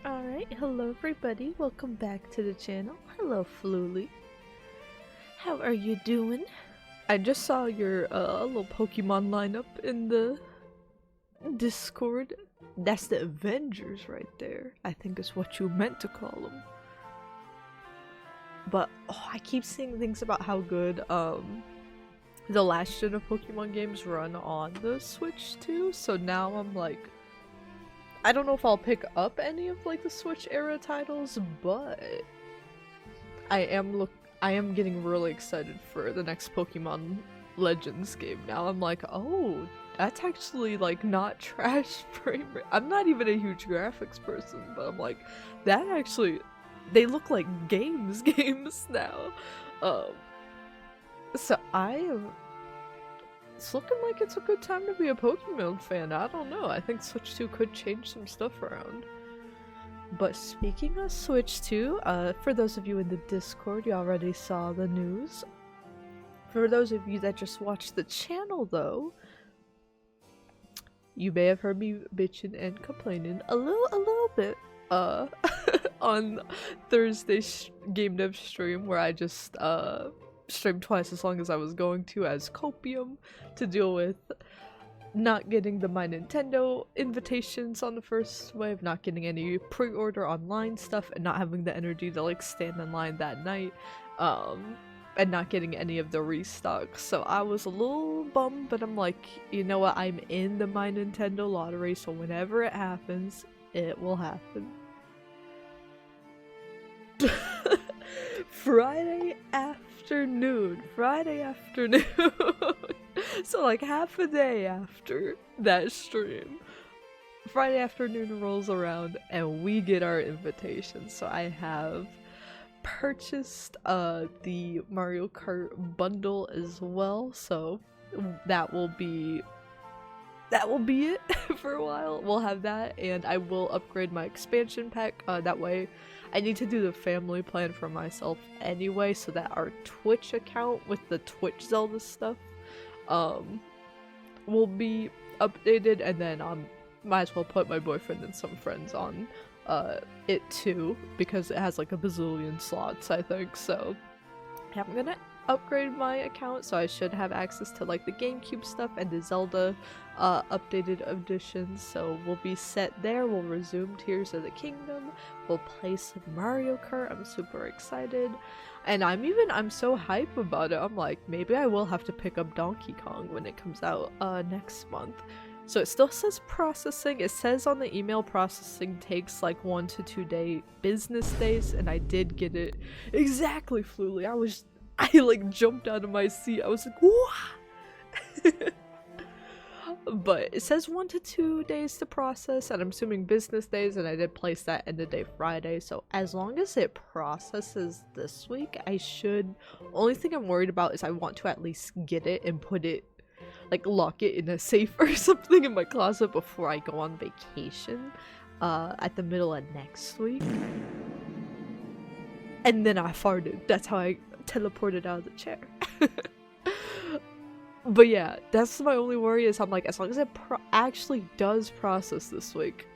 Alright, hello everybody, welcome back to the channel. Hello Fluli. How are you doing? I just saw your little Pokemon lineup in the Discord. That's the Avengers right there, I think is what you meant to call them. But I keep seeing things about how good the last gen of Pokemon games run on the Switch too, so now I'm like, I don't know if I'll pick up any of like the Switch era titles, but I am getting really excited for the next Pokemon Legends game now. I'm like, oh, that's actually like not trash frame rate. I'm not even a huge graphics person, but I'm like, that actually, they look like games now. So it's looking like it's a good time to be a Pokemon fan. I don't know. I think Switch 2 could change some stuff around. But speaking of Switch 2, for those of you in the Discord, you already saw the news. For those of you that just watched the channel, though, you may have heard me bitching and complaining a little bit, on Thursday's game dev stream, where I just, streamed twice as long as I was going to as Copium to deal with not getting the My Nintendo invitations on the first wave, not getting any pre-order online stuff, and not having the energy to like stand in line that night, and not getting any of the restocks. So I was a little bummed, but I'm like, you know what, I'm in the My Nintendo lottery, so whenever it happens, it will happen. Friday afternoon. So like half a day after that stream, Friday afternoon rolls around and we get our invitation. So I have purchased the Mario Kart bundle as well, so that will be it for a while. We'll have that, and I will upgrade my expansion pack. That way I need to do the family plan for myself anyway, so that our Twitch account with the Twitch Zelda stuff will be updated, and then might as well put my boyfriend and some friends on it too, because it has like a bazillion slots, I think. So I'm gonna upgrade my account, so I should have access to like the GameCube stuff and the Zelda updated editions. So we'll be set there. We'll resume Tears of the Kingdom. We'll play some Mario Kart. I'm super excited, and I'm so hype about it. I'm like, maybe I will have to pick up Donkey Kong when it comes out next month. So it still says processing. It says on the email processing takes like 1 to 2 business days, and I did get it exactly, Fluli. I like jumped out of my seat. I was like, what? But it says 1 to 2 days to process, and I'm assuming business days, and I did place that end of day Friday. So as long as it processes this week, I should. Only thing I'm worried about is I want to at least get it and put it, like lock it in a safe or something in my closet before I go on vacation at the middle of next week. And then I farted. That's how I teleported out of the chair. But yeah, that's my only worry, is I'm like, as long as it actually does process this week,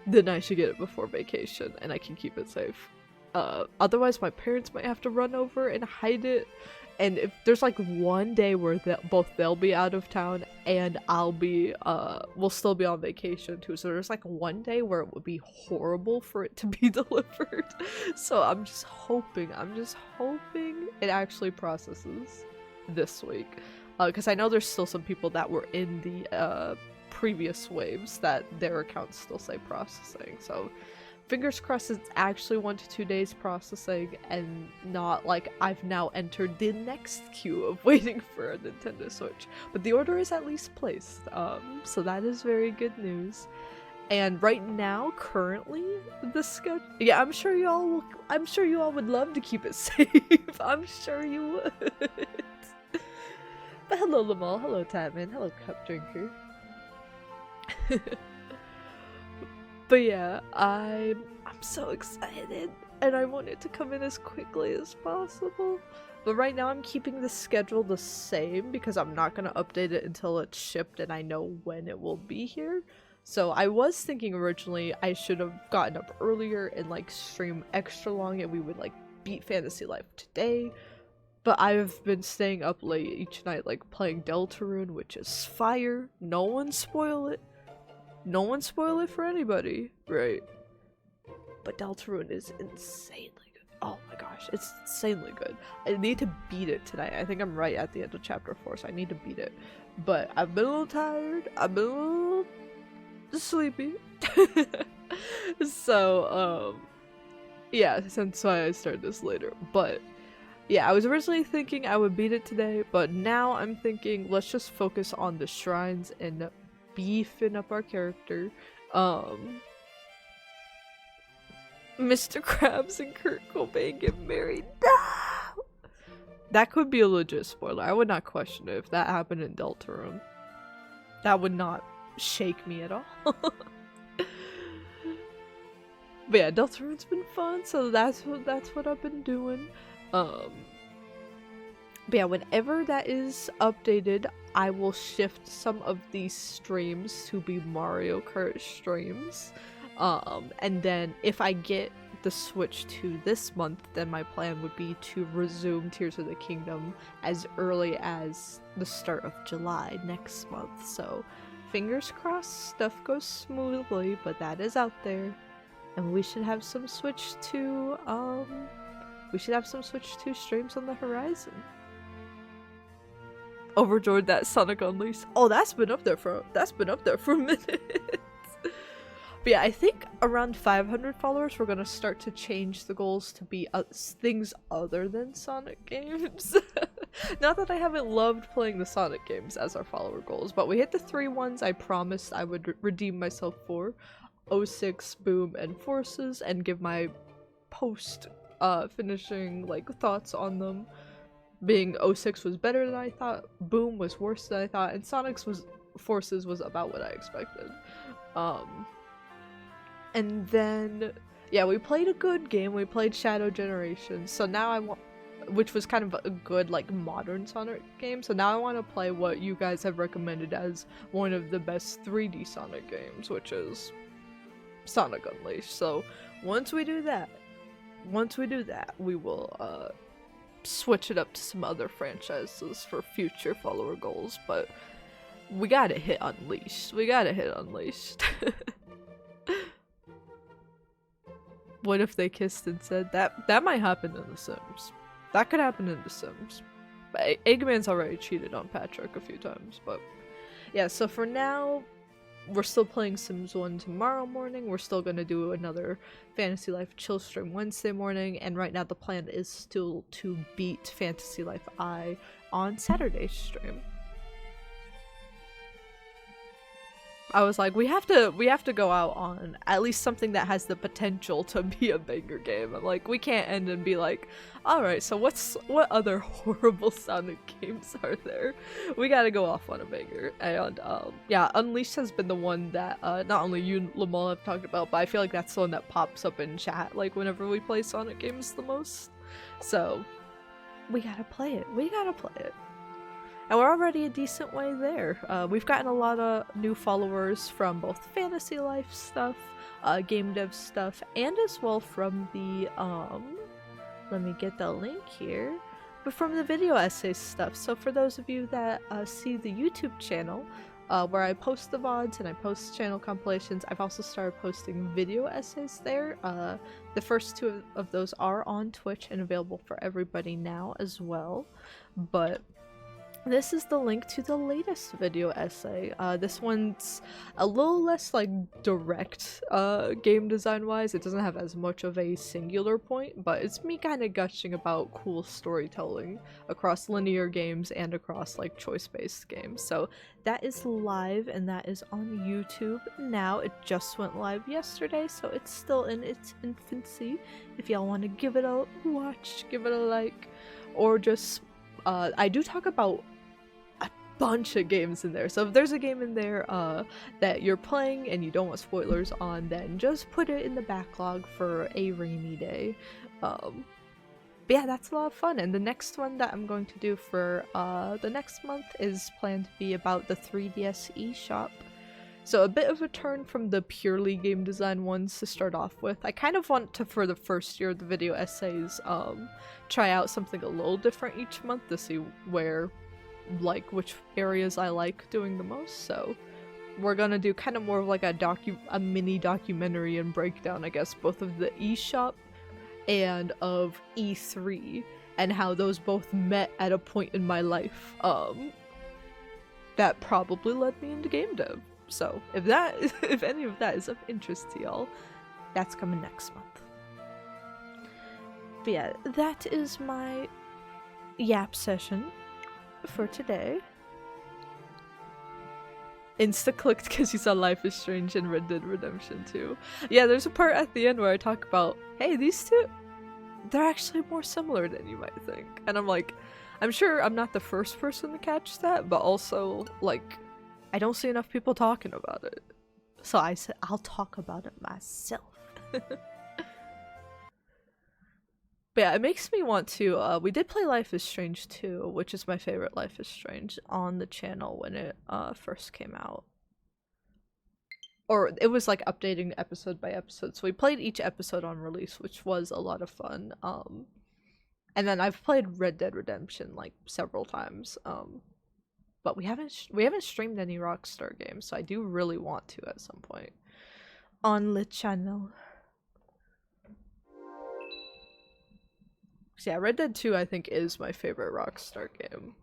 then I should get it before vacation and I can keep it safe. Otherwise my parents might have to run over and hide it. And if there's like one day where both they'll be out of town and we'll still be on vacation too. So there's like one day where it would be horrible for it to be delivered. So I'm just hoping it actually processes this week. Because I know there's still some people that were in the previous waves that their accounts still say processing. So fingers crossed it's actually 1 to 2 days processing, and not like I've now entered the next queue of waiting for a Nintendo Switch. But the order is at least placed, so that is very good news. And right now, currently, the schedule. Yeah, I'm sure you all would love to keep it safe. I'm sure you would. But hello, Lamal. Hello, Tatman. Hello, Cup Drinker. But yeah, I'm so excited, and I want it to come in as quickly as possible. But right now I'm keeping the schedule the same because I'm not going to update it until it's shipped and I know when it will be here. So I was thinking originally I should have gotten up earlier and like stream extra long and we would like beat Fantasy Life today. But I've been staying up late each night like playing Deltarune, which is fire. No one spoil it. No one spoil it for anybody, right? But Deltarune is insanely good. Oh my gosh, it's insanely good. I need to beat it tonight. I think I'm right at the end of chapter 4, so I need to beat it. But I've been a little tired. I've been a little sleepy. So, yeah, that's why I started this later. But yeah, I was originally thinking I would beat it today, but now I'm thinking let's just focus on the shrines and beefing up our character. Mr. Krabs and Kurt Cobain get married. No! That could be a legit spoiler. I would not question it if that happened in Deltarune. That would not shake me at all. But yeah, Deltarune's been fun, so that's what I've been doing. But yeah, whenever that is updated, I will shift some of these streams to be Mario Kart streams. And then if I get the Switch 2 this month, then my plan would be to resume Tears of the Kingdom as early as the start of July next month. So fingers crossed stuff goes smoothly, but that is out there. And we should have some Switch 2 streams on the horizon. Overjoyed that Sonic Unleashed. Oh, that's been up there for a minute. But yeah, I think around 500 followers, we're gonna start to change the goals to be things other than Sonic games. Not that I haven't loved playing the Sonic games as our follower goals, but we hit the 3 ones I promised I would redeem myself for. 06, Boom, and Forces, and give my post finishing like thoughts on them. Being 06 was better than I thought, Boom was worse than I thought, and Forces was about what I expected. And then, yeah, we played a good game. We played Shadow Generation. So now I want, which was kind of a good, like, modern Sonic game. So now I want to play what you guys have recommended as one of the best 3D Sonic games, which is Sonic Unleashed. So once we do that, we will, switch it up to some other franchises for future follower goals. But we gotta hit Unleashed. What if they kissed and said that? That might happen in The Sims. That could happen in The Sims. But Eggman's already cheated on Patrick a few times, but yeah, so for now, we're still playing Sims 1 tomorrow morning. We're still gonna do another Fantasy Life chill stream Wednesday morning, and right now the plan is still to beat Fantasy Life I on Saturday's stream. I was like, we have to go out on at least something that has the potential to be a banger game. I'm like, we can't end and be like, alright, so what other horrible Sonic games are there? We gotta go off on a banger. And yeah, Unleashed has been the one that not only you and Lamal have talked about, but I feel like that's the one that pops up in chat like whenever we play Sonic games the most. So we gotta play it. And we're already a decent way there. We've gotten a lot of new followers from both Fantasy Life stuff, game dev stuff, and as well from the, let me get the link here, but from the video essay stuff. So for those of you that see the YouTube channel, where I post the VODs and I post channel compilations, I've also started posting video essays there. The first 2 of those are on Twitch and available for everybody now as well. But this is the link to the latest video essay. This one's a little less like direct game design wise. It doesn't have as much of a singular point, but it's me kind of gushing about cool storytelling across linear games and across like choice-based games. So that is live and that is on YouTube now. It just went live yesterday, so it's still in its infancy. If y'all want to give it a watch, give it a like, or just I do talk about bunch of games in there, so if there's a game in there that you're playing and you don't want spoilers on, then just put it in the backlog for a rainy day. But yeah, that's a lot of fun, and the next one that I'm going to do for the next month is planned to be about the 3DS eShop. So a bit of a turn from the purely game design ones to start off with. I kind of want to, for the first year of the video essays, try out something a little different each month to see which areas I like doing the most. So we're gonna do kind of more of like a mini documentary and breakdown, I guess, both of the eShop and of E3 and how those both met at a point in my life that probably led me into game dev. So if any of that is of interest to y'all, that's coming next month. But yeah, that is my yap session for today. Insta clicked because you saw Life is Strange and Red Dead Redemption 2. Yeah, there's a part at the end where I talk about, hey, these two, they're actually more similar than you might think. And I'm like, I'm sure I'm not the first person to catch that, but also, like, I don't see enough people talking about it. So I said, I'll talk about it myself. But yeah, it makes me want to, we did play Life is Strange 2, which is my favorite Life is Strange, on the channel when it first came out. or it was like updating episode by episode. So we played each episode on release, which was a lot of fun. And then I've played Red Dead Redemption like several times. But we haven't streamed any Rockstar games, so I do really want to at some point on the channel. So yeah, Red Dead 2 I think is my favorite Rockstar game.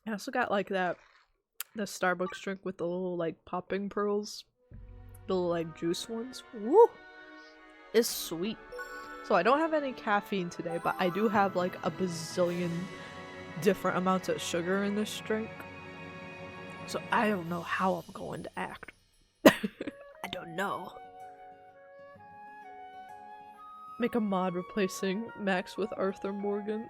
I also got like the Starbucks drink with the little like popping pearls, the little like juice ones. Woo! It's sweet. So I don't have any caffeine today, but I do have like a bazillion different amounts of sugar in this drink. So I don't know how I'm going to act. I don't know. Make a mod replacing Max with Arthur Morgan.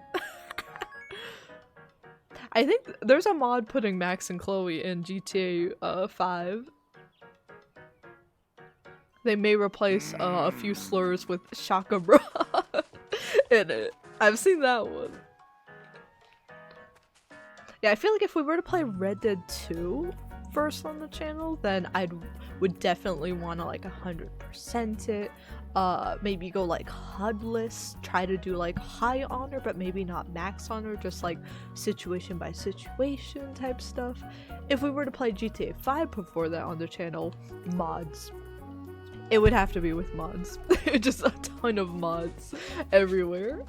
I think there's a mod putting Max and Chloe in GTA 5. They may replace a few slurs with Shaka Bra in it. I've seen that one. Yeah, I feel like if we were to play Red Dead 2 first on the channel, then would definitely want to like 100% it. Maybe go like HUDless, try to do like high honor, but maybe not max honor, just like situation by situation type stuff. If we were to play GTA 5 before that on the channel, mods. It would have to be with mods. Just a ton of mods everywhere.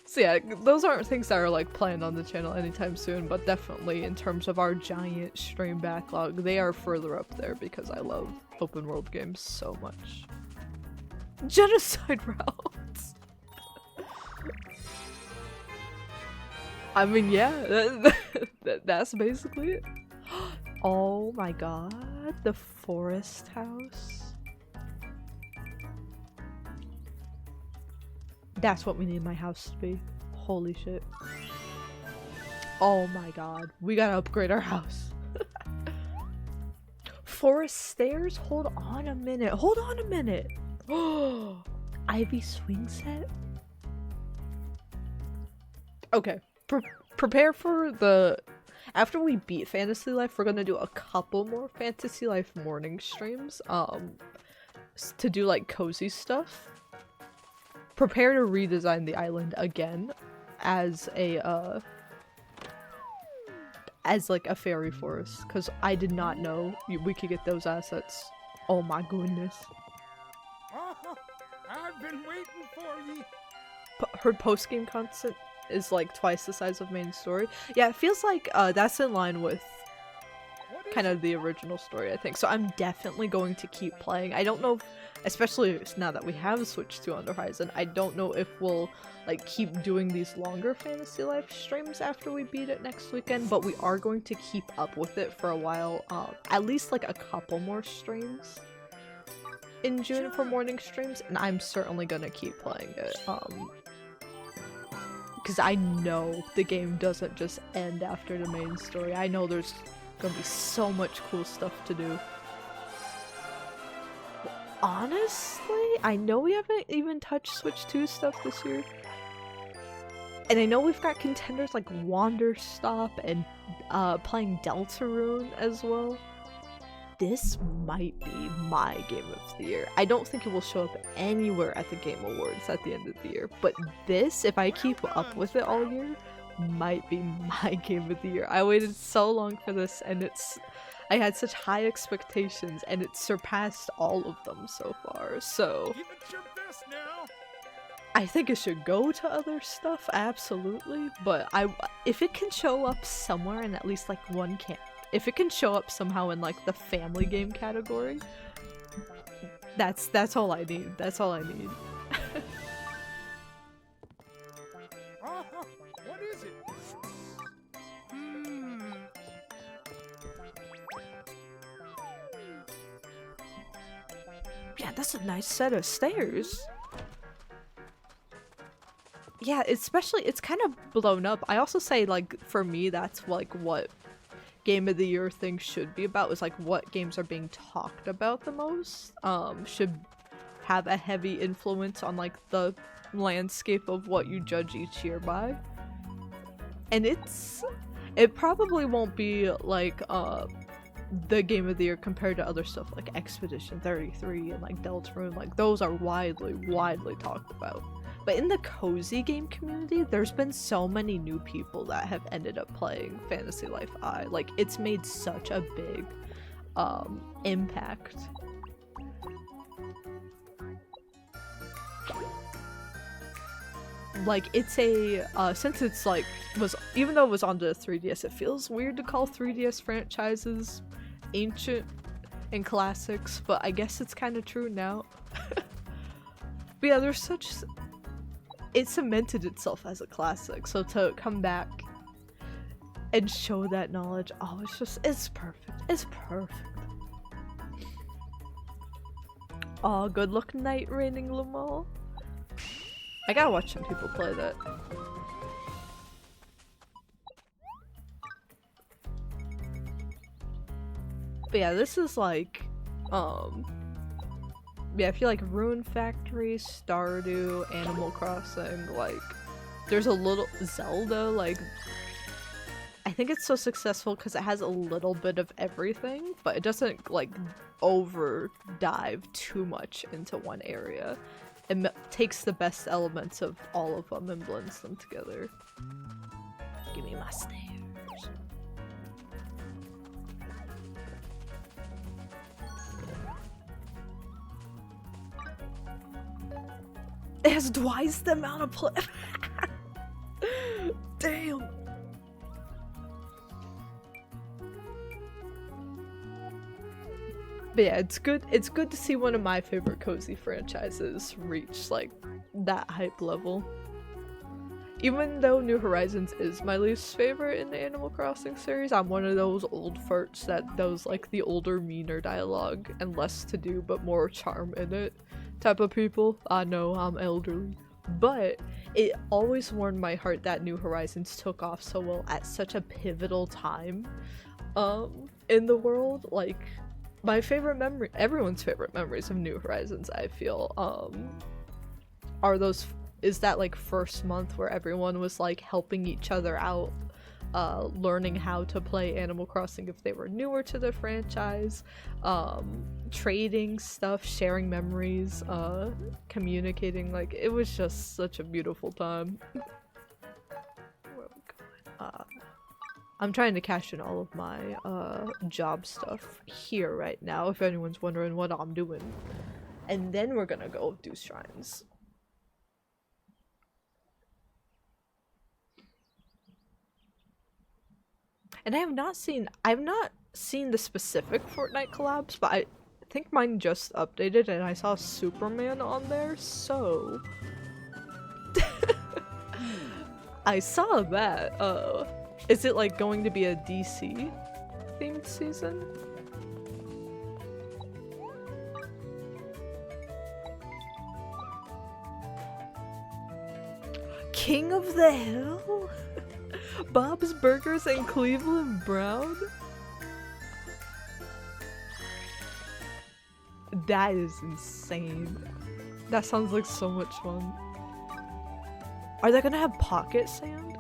So yeah, those aren't things that are like planned on the channel anytime soon, but definitely in terms of our giant stream backlog, they are further up there because I love open world games so much. Genocide routes! I mean, yeah, that's basically it. Oh my god, the forest house. That's what we need my house to be. Holy shit. Oh my god, we gotta upgrade our house. Forest stairs? Hold on a minute. Hold on a minute. Oh, Ivy swing set? Okay, prepare for the... After we beat Fantasy Life, we're gonna do a couple more Fantasy Life morning streams, to do like cozy stuff. Prepare to redesign the island again as a, as like a fairy forest, because I did not know we could get those assets. Oh my goodness. Oh, I've been waiting for you. Her post-game content is like twice the size of main story. Yeah, it feels like that's in line with kind of the original story, I think. So I'm definitely going to keep playing. I don't know if, especially now that we have switched to On the Horizon, I don't know if we'll like keep doing these longer Fantasy Life streams after we beat it next weekend, but we are going to keep up with it for a while. At least like a couple more streams in June for morning streams, and I'm certainly gonna keep playing it. Because I know the game doesn't just end after the main story. I know there's gonna be so much cool stuff to do. Honestly, I know we haven't even touched Switch 2 stuff this year. And I know we've got contenders like Wanderstop and playing Deltarune as well. This might be my game of the year. I don't think it will show up anywhere at the Game Awards at the end of the year, but this, if I keep up with it all year, might be my game of the year. I waited so long for this, and I had such high expectations, and it surpassed all of them so far, so Give it your best now. I think it should go to other stuff, absolutely, but if it can show up somewhere in at least like one if it can show up somehow in like the family game category, that's all I need. That's all I need. What is it? Yeah, that's a nice set of stairs. Yeah, especially, it's kind of blown up. I also say, like, for me, that's like what Game of the Year thing should be about, is like what games are being talked about the most. Should have a heavy influence on like the landscape of what you judge each year by. And it probably won't be like the game of the year compared to other stuff like Expedition 33 and like Deltarune. Like those are widely talked about. But in the cozy game community, there's been so many new people that have ended up playing Fantasy Life I. Like it's made such a big impact. Like it's a since it's like even though it was on the 3DS, it feels weird to call 3DS franchises ancient and classics, but I guess it's kind of true now. But yeah, it cemented itself as a classic, so to come back and show that knowledge, oh, it's perfect. It's perfect. Oh, good luck night raining Lamal. I gotta watch some people play that. But yeah, this is like, yeah, I feel like Rune Factory, Stardew, Animal Crossing, like, there's a little Zelda, like, I think it's so successful because it has a little bit of everything, but it doesn't, like, over dive too much into one area. It takes the best elements of all of them and blends them together. Give me my stairs. It has twice the amount of play. Damn. But yeah, it's good to see one of my favorite cozy franchises reach like that hype level. Even though New Horizons is my least favorite in the Animal Crossing series, I'm one of those old farts that does like the older, meaner dialogue and less to do but more charm in it type of people. I know I'm elderly, but it always warmed my heart that New Horizons took off so well at such a pivotal time in the world. Like, my favorite memory, everyone's favorite memories of New Horizons, I feel, is that like first month where everyone was like helping each other out, learning how to play Animal Crossing if they were newer to the franchise, trading stuff, sharing memories, communicating. Like, it was just such a beautiful time. Where are we going? I'm trying to cash in all of my job stuff here right now, if anyone's wondering what I'm doing. And then we're gonna go do shrines. And I've not seen the specific Fortnite collabs, but I think mine just updated and I saw Superman on there, so I saw that. Is it like going to be a DC themed season? King of the Hill? Bob's Burgers and Cleveland Brown? That is insane. That sounds like so much fun. Are they gonna have pocket sand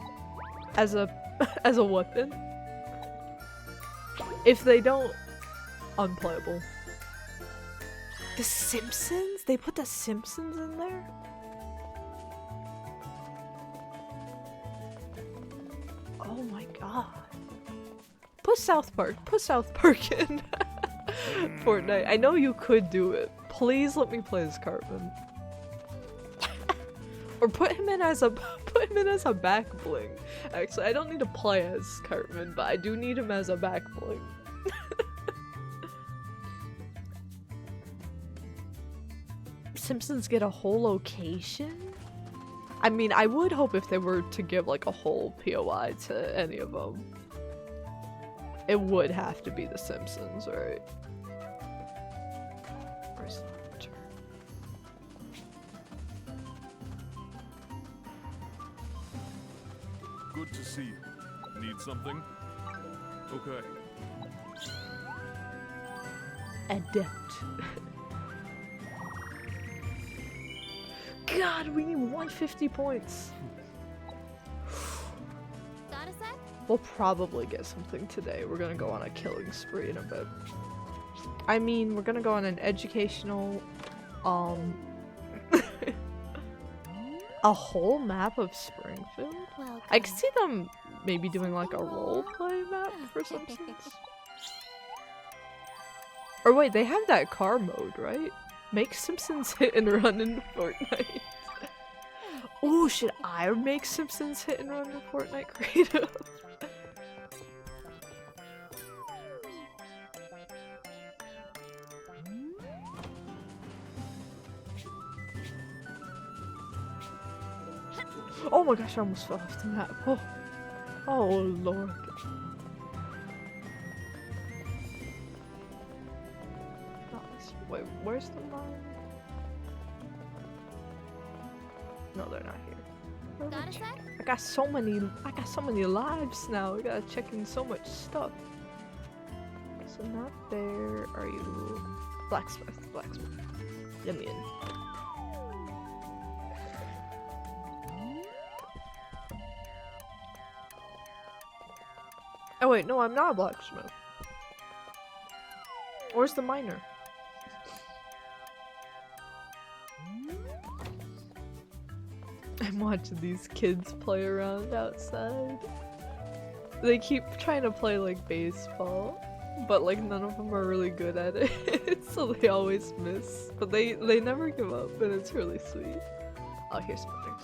as a weapon? If they don't, unplayable. The Simpsons? They put the Simpsons in there? Oh my god. Put South Park in Fortnite. I know you could do it. Please let me play as Cartman. Or put him in as a back bling. Actually, I don't need to play as Cartman, but I do need him as a back bling. Simpsons get a whole location? I mean, I would hope if they were to give like a whole POI to any of them, it would have to be the Simpsons, right? Where's the return? Good to see you. Need something? Okay. Adept. God, we need 150 points. Got a sec? We'll probably get something today. We're gonna go on a killing spree in a bit. I mean, we're gonna go on an educational, a whole map of Springfield? Well, I could see them maybe doing like a roleplay map for Simpsons. Or wait, they have that car mode, right? Make Simpsons hit and run in Fortnite. Oh, should I make Simpsons hit and run in Fortnite creative? Oh my gosh, I almost fell off the map. Oh, oh lord. Wait, where's the mine? No, they're not here. Where am I Got a checking? sec? I got so many lives now. I gotta check in so much stuff. So not there. Are you blacksmith? Blacksmith. Let me in. Oh wait, no, I'm not a blacksmith. Where's the miner? I'm watching these kids play around outside. They keep trying to play like baseball, but like none of them are really good at it, so they always miss. But they never give up, and it's really sweet. Oh, here's some things.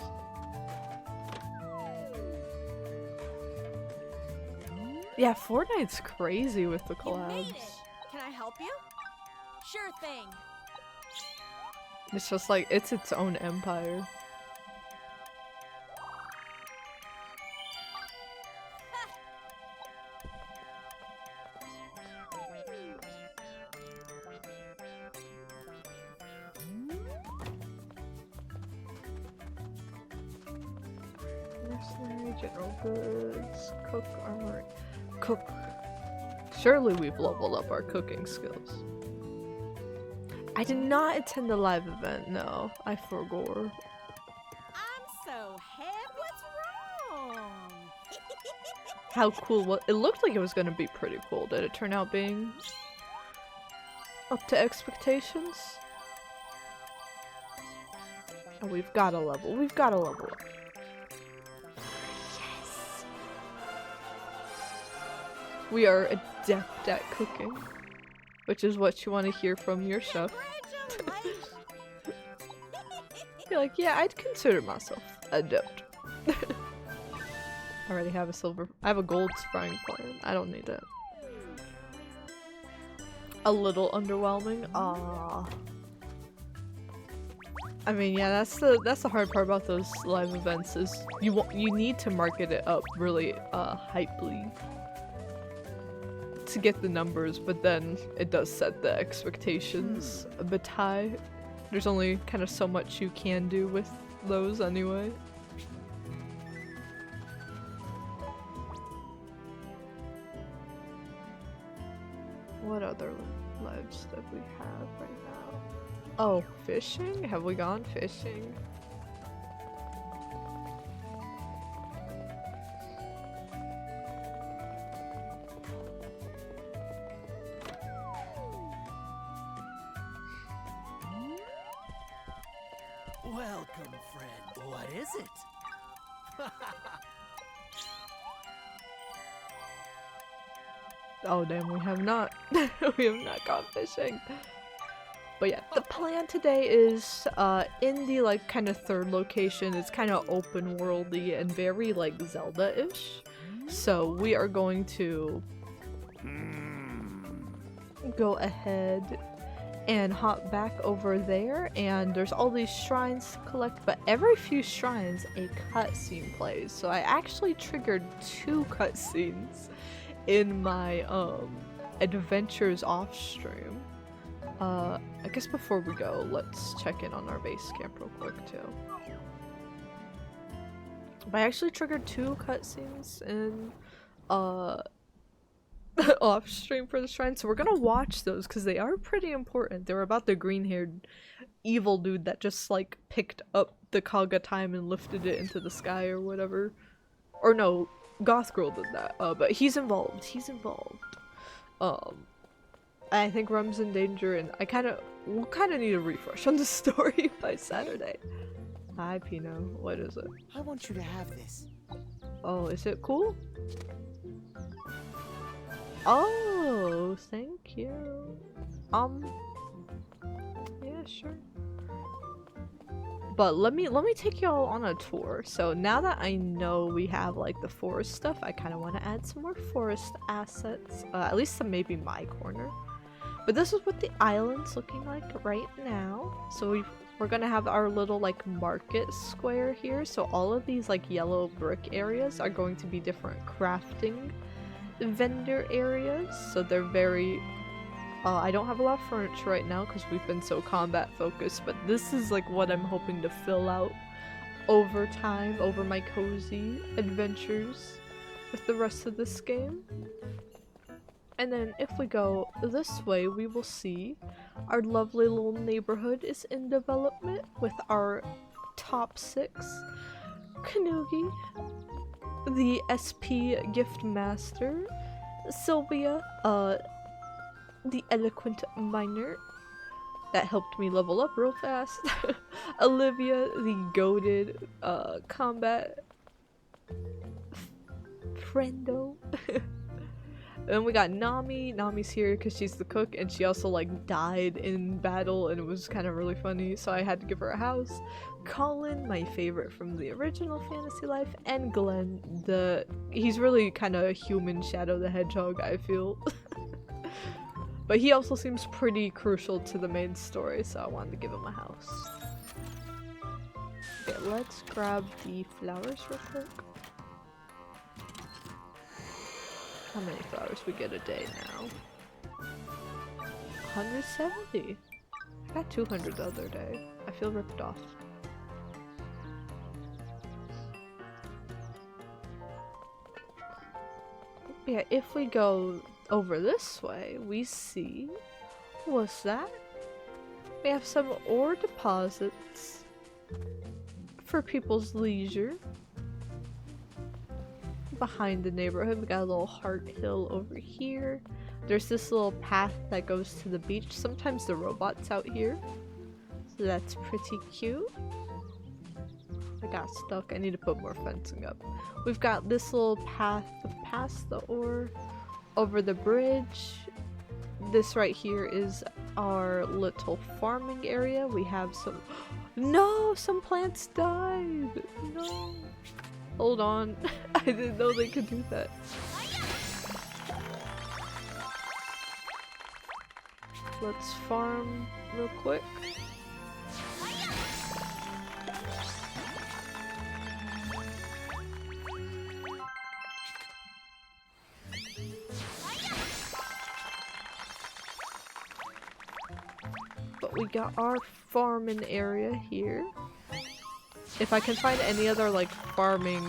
Yeah, Fortnite's crazy with the You made collabs. it. Can I help you? Sure thing. It's just like, it's its own empire. Mercenary, general goods, cook, armory, cook. Surely we've leveled up our cooking skills. I did not attend the live event, no. I forgot. I'm so hip. What's wrong? How cool was it? Looked like it was gonna be pretty cool. Did it turn out being up to expectations? Oh, we've got a level. We've got a level up. Yes! We are adept at cooking, which is what you want to hear from your chef. Congratulations. You're like, yeah, I'd consider myself adept. I already have a silver. I have a gold frying pan. I don't need it. A little underwhelming. Ah. I mean, yeah, that's the hard part about those live events is you need to market it up really hypely to get the numbers, but then it does set the expectations a bit high. There's only kind of so much you can do with those anyway. What other lives that we have right now? Oh, fishing? Have we gone fishing? Welcome, friend. What is it? Oh damn, we have not. We have not gone fishing. But yeah, the plan today is in the like kind of third location. It's kind of open worldy and very like Zelda-ish. So we are going to go ahead and hop back over there, and there's all these shrines to collect, but every few shrines a cutscene plays. So I actually triggered 2 cutscenes in my adventures off stream. I guess before we go, let's check in on our base camp real quick too. But I actually triggered 2 cutscenes in off stream for the shrine, so we're gonna watch those because they are pretty important. They were about the green-haired evil dude that just like picked up the Kaga time and lifted it into the sky or whatever. Or no, Goth Girl did that. But he's involved. He's involved. I think Rum's in danger, and we'll kind of need a refresh on the story by Saturday. Hi, Pino. What is it? I want you to have this. Oh, is it cool? Oh, thank you. Yeah, sure. But let me take y'all on a tour. So now that I know we have like the forest stuff, I kind of want to add some more forest assets. At least to maybe my corner. But this is what the island's looking like right now. So we're gonna have our little like market square here. So all of these like yellow brick areas are going to be different crafting vendor areas. So they're very I don't have a lot of furniture right now because we've been so combat focused, but this is like what I'm hoping to fill out over time, over my cozy adventures with the rest of this game. And then if we go this way, we will see our lovely little neighborhood is in development with our top 6. Kanugi, the SP gift master, Sylvia, the eloquent miner that helped me level up real fast, Olivia, the goated combat friendo. And we got Nami. Nami's here because she's the cook, and she also like died in battle, and it was kind of really funny, so I had to give her a house. Colin, my favorite from the original Fantasy Life, and Glenn, he's really kind of human Shadow the Hedgehog, I feel. But he also seems pretty crucial to the main story, so I wanted to give him a house. Okay, let's grab the flowers real quick. How many flowers we get a day now? 170. I got 200 the other day. I feel ripped off. Yeah, if we go over this way, we see... What's that? We have some ore deposits for people's leisure. Behind the neighborhood, we got a little heart hill over here. There's this little path that goes to the beach. Sometimes the robot's out here, so that's pretty cute. I got stuck. I need to put more fencing up. We've got this little path past the ore over the bridge. This right here is our little farming area. We have some... No! Some plants died! No! Hold on. I didn't know they could do that. Let's farm real quick. But we got our farming area here. If I can find any other like farming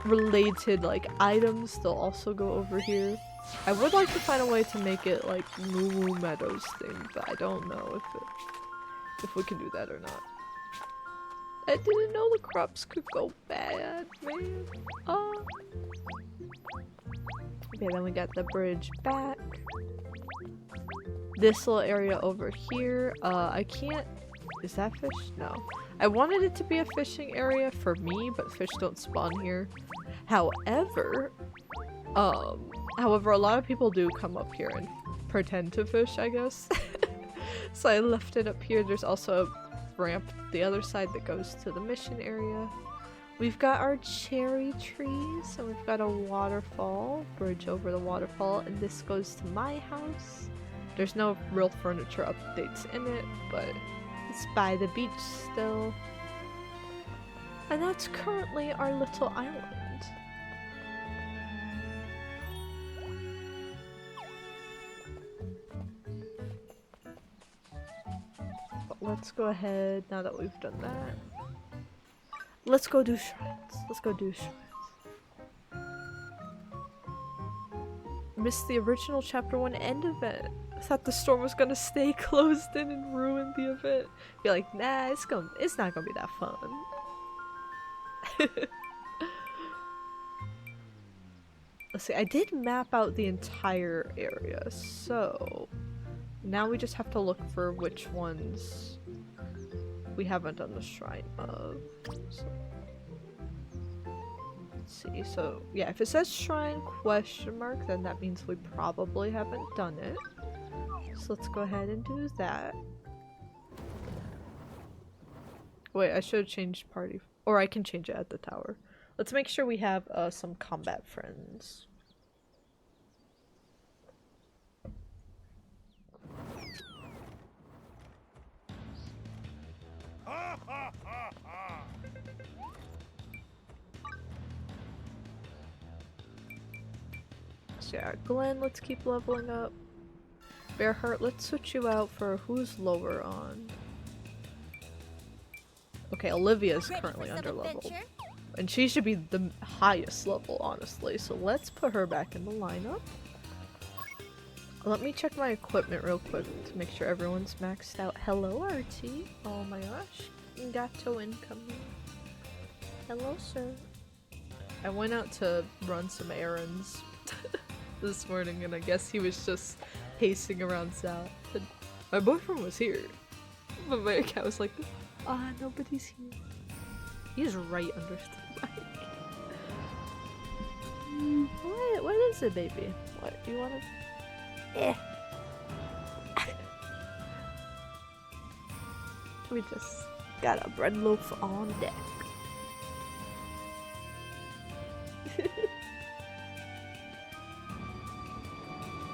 related like items, they'll also go over here. I would like to find a way to make it like Moo Moo Meadows thing, but I don't know if we can do that or not. I didn't know the crops could go bad, man. Okay, then we got the bridge back. This little area over here, I can't... Is that fish? No. I wanted it to be a fishing area for me, but fish don't spawn here. However, a lot of people do come up here and pretend to fish, I guess. So I left it up here. There's also a ramp the other side that goes to the mission area. We've got our cherry trees, and we've got a waterfall, bridge over the waterfall, and this goes to my house. There's no real furniture updates in it, but it's by the beach still. And that's currently our little island. But let's go ahead, now that we've done that. Let's go do shrines. Let's go do shrines. missed the original chapter 1 end event. I thought the storm was gonna stay closed in and ruin the event. Be like, nah, it's not gonna be that fun. Let's see, I did map out the entire area, so now we just have to look for which ones we haven't done the shrine of. So, let's see, so yeah, if it says shrine question mark, then that means we probably haven't done it. So let's go ahead and do that. Wait, I should have changed party, or I can change it at the tower. Let's make sure we have some combat friends. So yeah, Glenn, let's keep leveling up. Bearheart, let's switch you out for who's lower on. Okay, Olivia's currently underleveled. And she should be the highest level, honestly, so let's put her back in the lineup. Let me check my equipment real quick to make sure everyone's maxed out. Hello, Artie. Oh my gosh. Gato incoming. Hello, sir. I went out to run some errands this morning, and I guess he was just pacing around south. And my boyfriend was here, but my cat was like, ah, nobody's here. He's right under the mic. What is it, baby? What, you wanna... Eh. We just got a bread loaf on deck.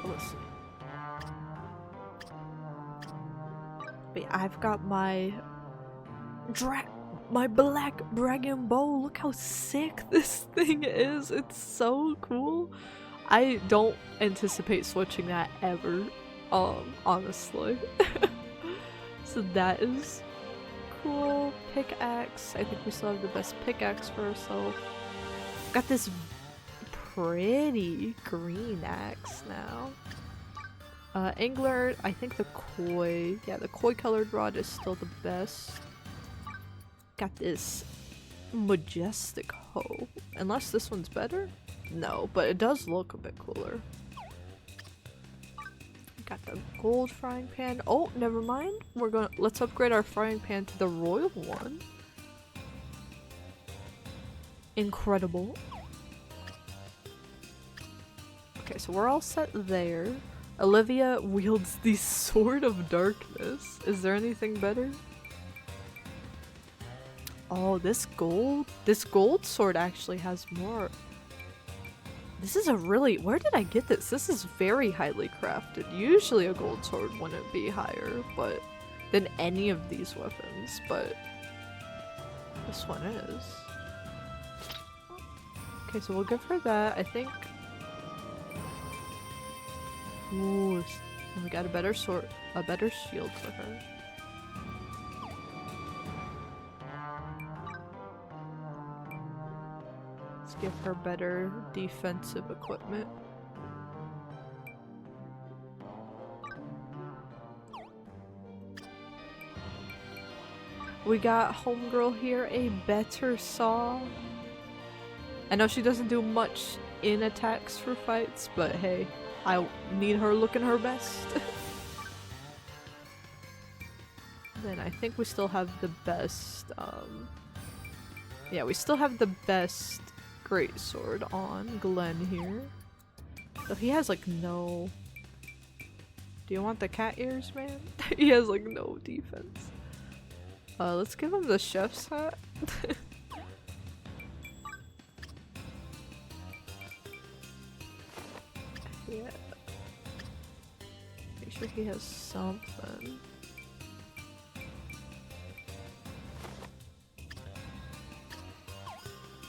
Listen. Wait, I've got my black dragon bow. Look how sick this thing is. It's so cool. I don't anticipate switching that ever, honestly. So that is cool. Pickaxe. I think we still have the best pickaxe for ourselves. Got this pretty green axe now. Angler, I think the koi colored rod is still the best. Got this majestic hoe. Unless this one's better? No, but it does look a bit cooler. Got the gold frying pan. Oh, never mind. Let's upgrade our frying pan to the royal one. Incredible. Okay, so we're all set there. Olivia wields the Sword of Darkness. Is there anything better? Oh, this gold sword actually has more. This is a really, where did I get this? This is very highly crafted. Usually a gold sword wouldn't be higher than any of these weapons, but this one is. Okay, so we'll give her that, I think. Ooh, and we got a better sword, a better shield for her. Let's give her better defensive equipment. We got homegirl here a better saw. I know she doesn't do much in attacks for fights, but hey, I need her looking her best. Then I think we still have the best, yeah, we still have the best greatsword on Glenn here. So he has like no... Do you want the cat ears, man? He has like no defense. Let's give him the chef's hat. Yeah. Make sure he has something.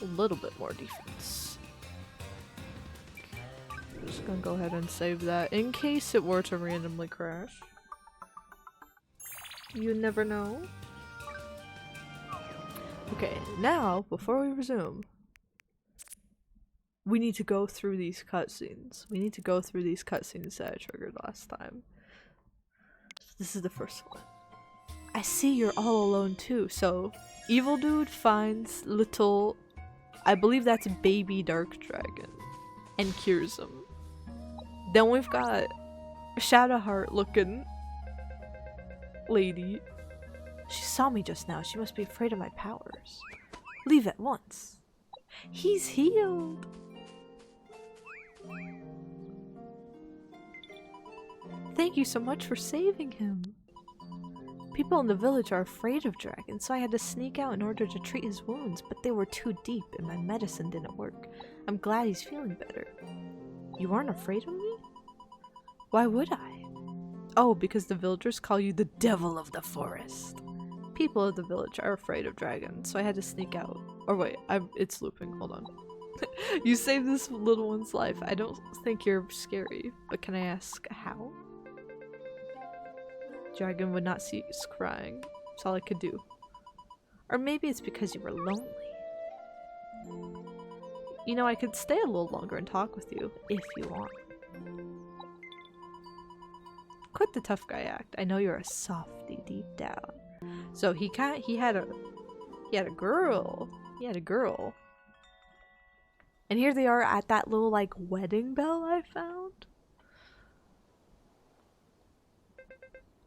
A little bit more defense. I'm just gonna go ahead and save that in case it were to randomly crash. You never know. Okay, now, before we resume, we need to go through these cutscenes. We need to go through these cutscenes that I triggered last time. This is the first one. I see you're all alone too. So, Evil Dude finds little, I believe that's baby Dark Dragon, and cures him. Then we've got Shadowheart looking lady. She saw me just now. She must be afraid of my powers. Leave at once. He's healed. Thank you so much for saving him. People in the village are afraid of dragons, so I had to sneak out in order to treat his wounds, but they were too deep and my medicine didn't work. I'm glad he's feeling better. You aren't afraid of me? Why would I? Oh, because the villagers call you the devil of the forest. People of the village are afraid of dragons, so I had to sneak out. Or wait, it's looping, hold on. You saved this little one's life. I don't think you're scary, but can I ask how? Dragon would not cease crying. That's all I could do. Or maybe it's because you were lonely. You know, I could stay a little longer and talk with you, if you want. Quit the tough guy act. I know you're a softie deep down. So he had a girl. He had a girl. And here they are at that little like wedding bell I found.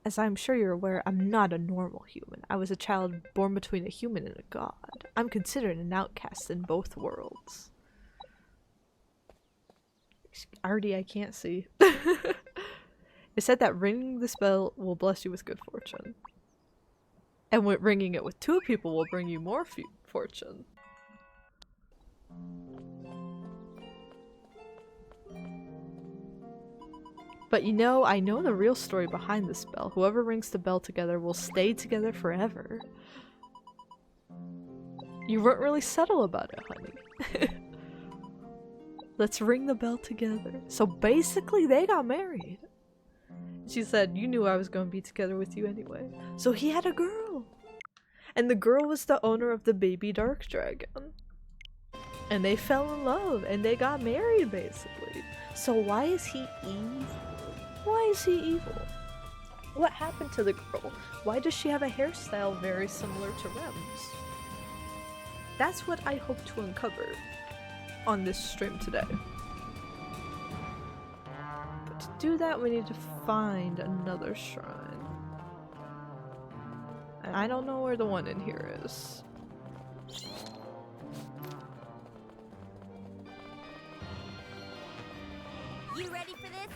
As I'm sure you're aware, I'm not a normal human. I was a child born between a human and a god. I'm considered an outcast in both worlds. Already I can't see. It said that ringing this bell will bless you with good fortune. And ringing it with 2 people will bring you more fortune. But you know, I know the real story behind this bell. Whoever rings the bell together will stay together forever. You weren't really subtle about it, honey. Let's ring the bell together. So basically, they got married. She said, you knew I was going to be together with you anyway. So he had a girl. And the girl was the owner of the baby Dark Dragon. And they fell in love and they got married, basically. So why is he evil? Why is he evil? What happened to the girl? Why does she have a hairstyle very similar to Rem's? That's what I hope to uncover on this stream today. But to do that, we need to find another shrine. And I don't know where the one in here is. You ready for this?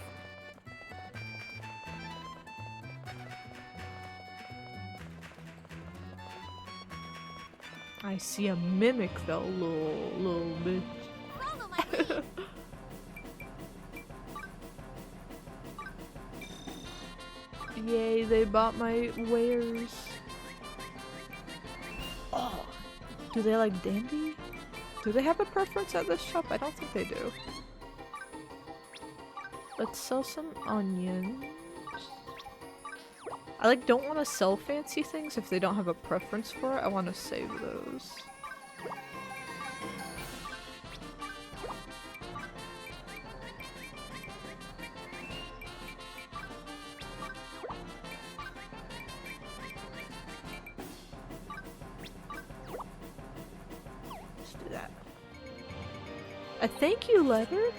I see a mimic though, little bitch. Follow my lead. Yay, they bought my wares. Oh, do they like dandy? Do they have a preference at this shop? I don't think they do. Let's sell some onions. I don't want to sell fancy things if they don't have a preference for it. I want to save those. Let's do that. A thank you letter?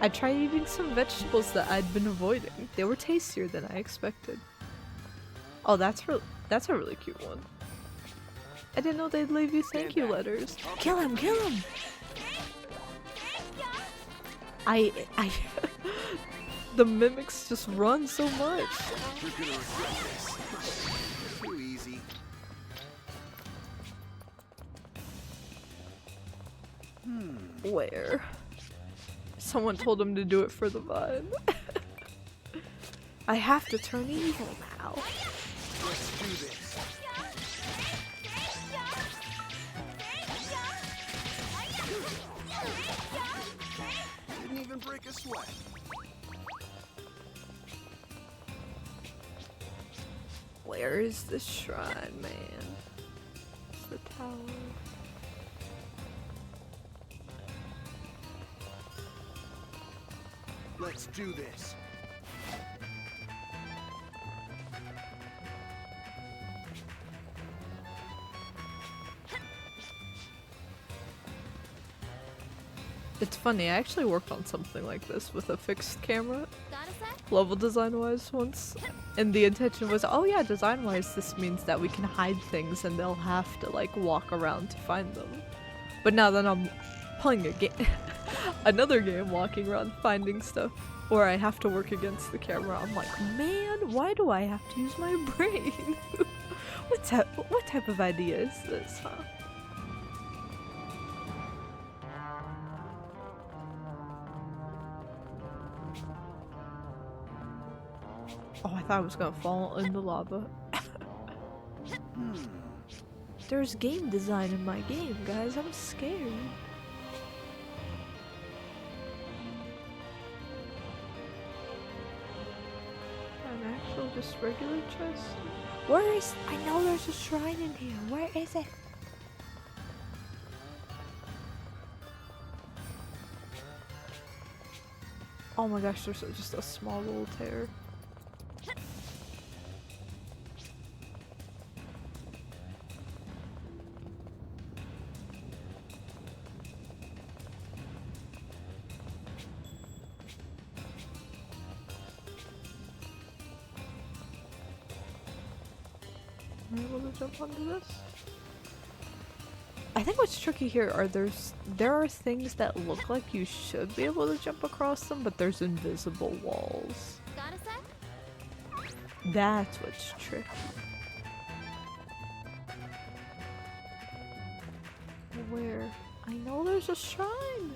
I tried eating some vegetables that I'd been avoiding. They were tastier than I expected. Oh, that's a really cute one. I didn't know they'd leave you thank you letters. Kill him, kill him! The mimics just run so much. You're gonna regret this. Too easy. Where? Someone told him to do it for the vibe. I have to turn evil now. Let's do this. Didn't even break a sweat. Where is the shrine, man? It's the tower. Let's do this. It's funny, I actually worked on something like this with a fixed camera, Got a sec? level design wise once, and the intention was, oh yeah, design wise this means that we can hide things and they'll have to like walk around to find them. But now that I'm playing a game, another game walking around finding stuff, where I have to work against the camera, I'm like, man, why do I have to use my brain? what type of idea is this, huh? Oh, I thought I was gonna fall in the lava. There's game design in my game, guys. I'm scared. An actual, just regular chest. Where is? I know there's a shrine in here. Where is it? Oh my gosh, there's just a small little tear. Am I able to jump onto this? I think what's tricky here are there are things that look like you should be able to jump across them, but there's invisible walls. Got a sec? That's what's tricky. Where? I know there's a shrine!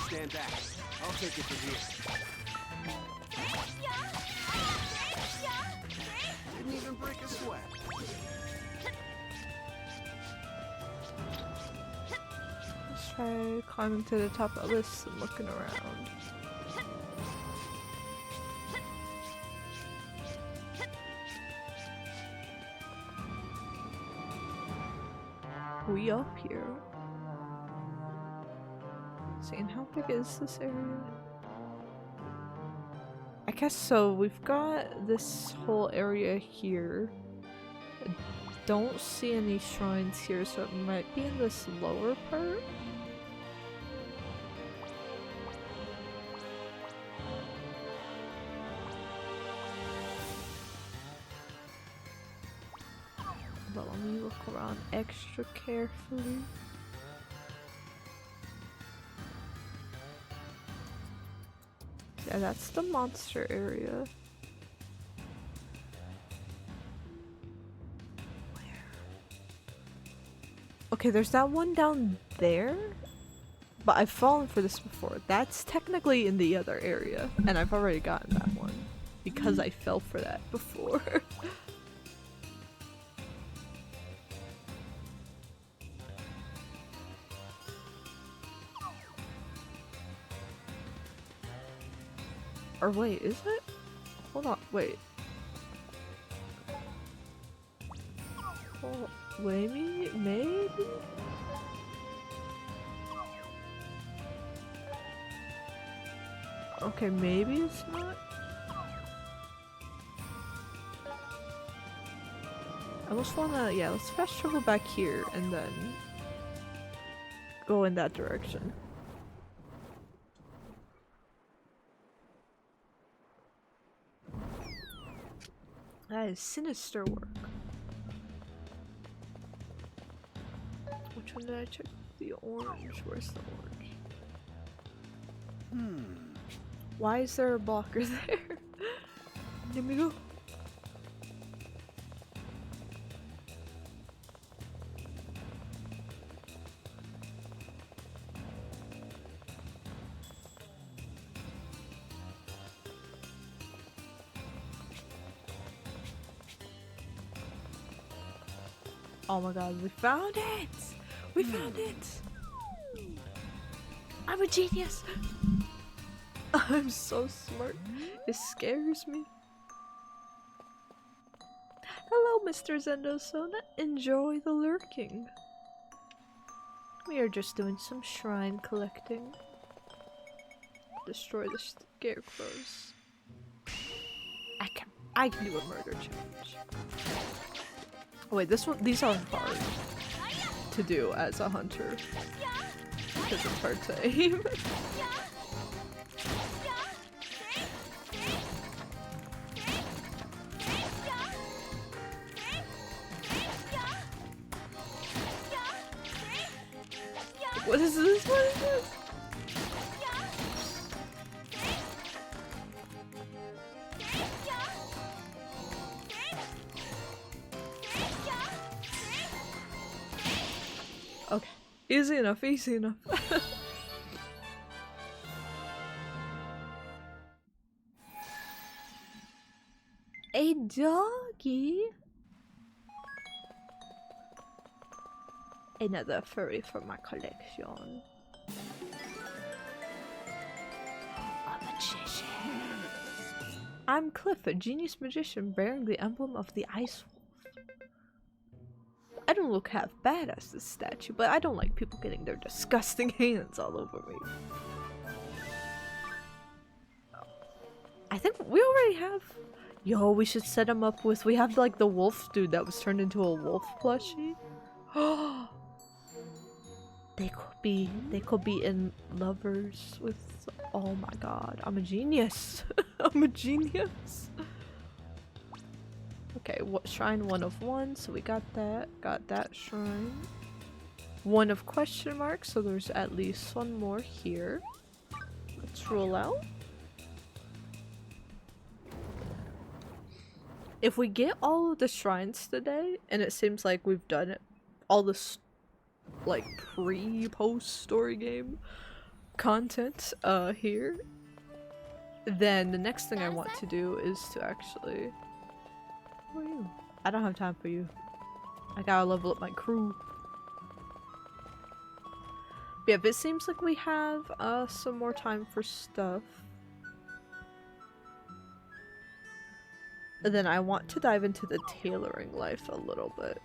Stand back. I'll take it from here. Didn't even break a sweat. Let's try climbing to the top of this and looking around. We up here. Seeing how big is this area? I guess so. We've got this whole area here. I don't see any shrines here, so it might be in this lower part. But let me look around extra carefully. Yeah, that's the monster area. Where? Okay, there's that one down there. But I've fallen for this before. That's technically in the other area. And I've already gotten that one. Because I fell for that before. Or wait, is it? Hold on, wait. Oh, maybe? Maybe? Okay, maybe it's not? I almost wanna, yeah, let's fast travel back here and then go in that direction. That is sinister work. Which one did I check? The orange. Where's the orange? Why is there a blocker there? Let me go. Oh my god, we found it! We found it! I'm a genius! I'm so smart. It scares me. Hello, Mr. Zendosona. Enjoy the lurking. We are just doing some shrine collecting. Destroy the scarecrows. I can do a murder challenge. Oh wait, these are hard to do as a hunter because it's hard to aim. What is this? What is this? Okay, easy enough, easy enough. A doggy? Another furry for my collection. A magician. I'm Cliff, a genius magician bearing the emblem of the Ice Wolf. I don't look half bad as this statue, but I don't like people getting their disgusting hands all over me. I think we already have... Yo, we should set him up with... We have like the wolf dude that was turned into a wolf plushie. Oh, they could be in lovers with... Oh my god, I'm a genius. I'm a genius. Okay, what shrine? 1 of 1, so we got that shrine. 1 of question mark, so there's at least 1 more here. Let's roll out. If we get all of the shrines today, and it seems like we've done it, all this like pre-post story game content here, then the next thing I want to do is to actually... Who are you? I don't have time for you. I gotta level up my crew. But yeah, but it seems like we have some more time for stuff. And then I want to dive into the tailoring life a little bit.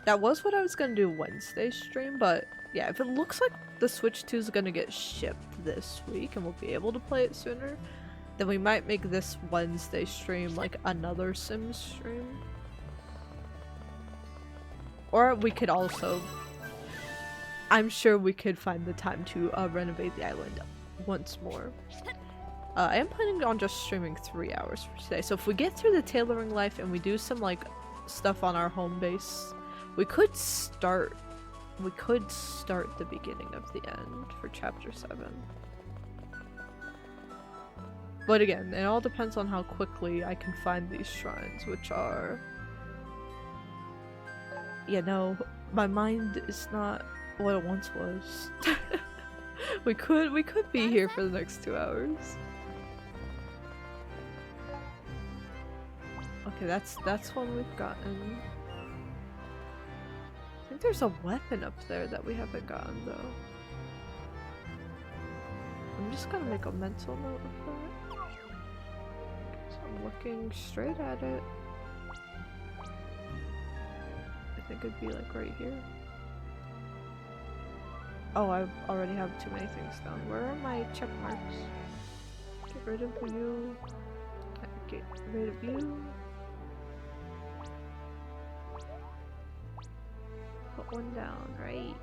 That was what I was gonna do Wednesday stream, but yeah, if it looks like the Switch 2 is gonna get shipped this week and we'll be able to play it sooner, then we might make this Wednesday stream like another Sims stream. Or we could also... I'm sure we could find the time to renovate the island once more. I am planning on just streaming 3 hours for today, so if we get through the tailoring life and we do some like stuff on our home base, we could start the beginning of the end for chapter 7. But again, it all depends on how quickly I can find these shrines, which are... You know, my mind is not what it once was. we could be here for the next 2 hours. Okay, that's one we've gotten. I think there's a weapon up there that we haven't gotten though. I'm just gonna make a mental note of that. So I'm looking straight at it. I think it'd be like right here. Oh, I already have too many things done. Where are my check marks? Get rid of you. Get rid of you. Put one down right here.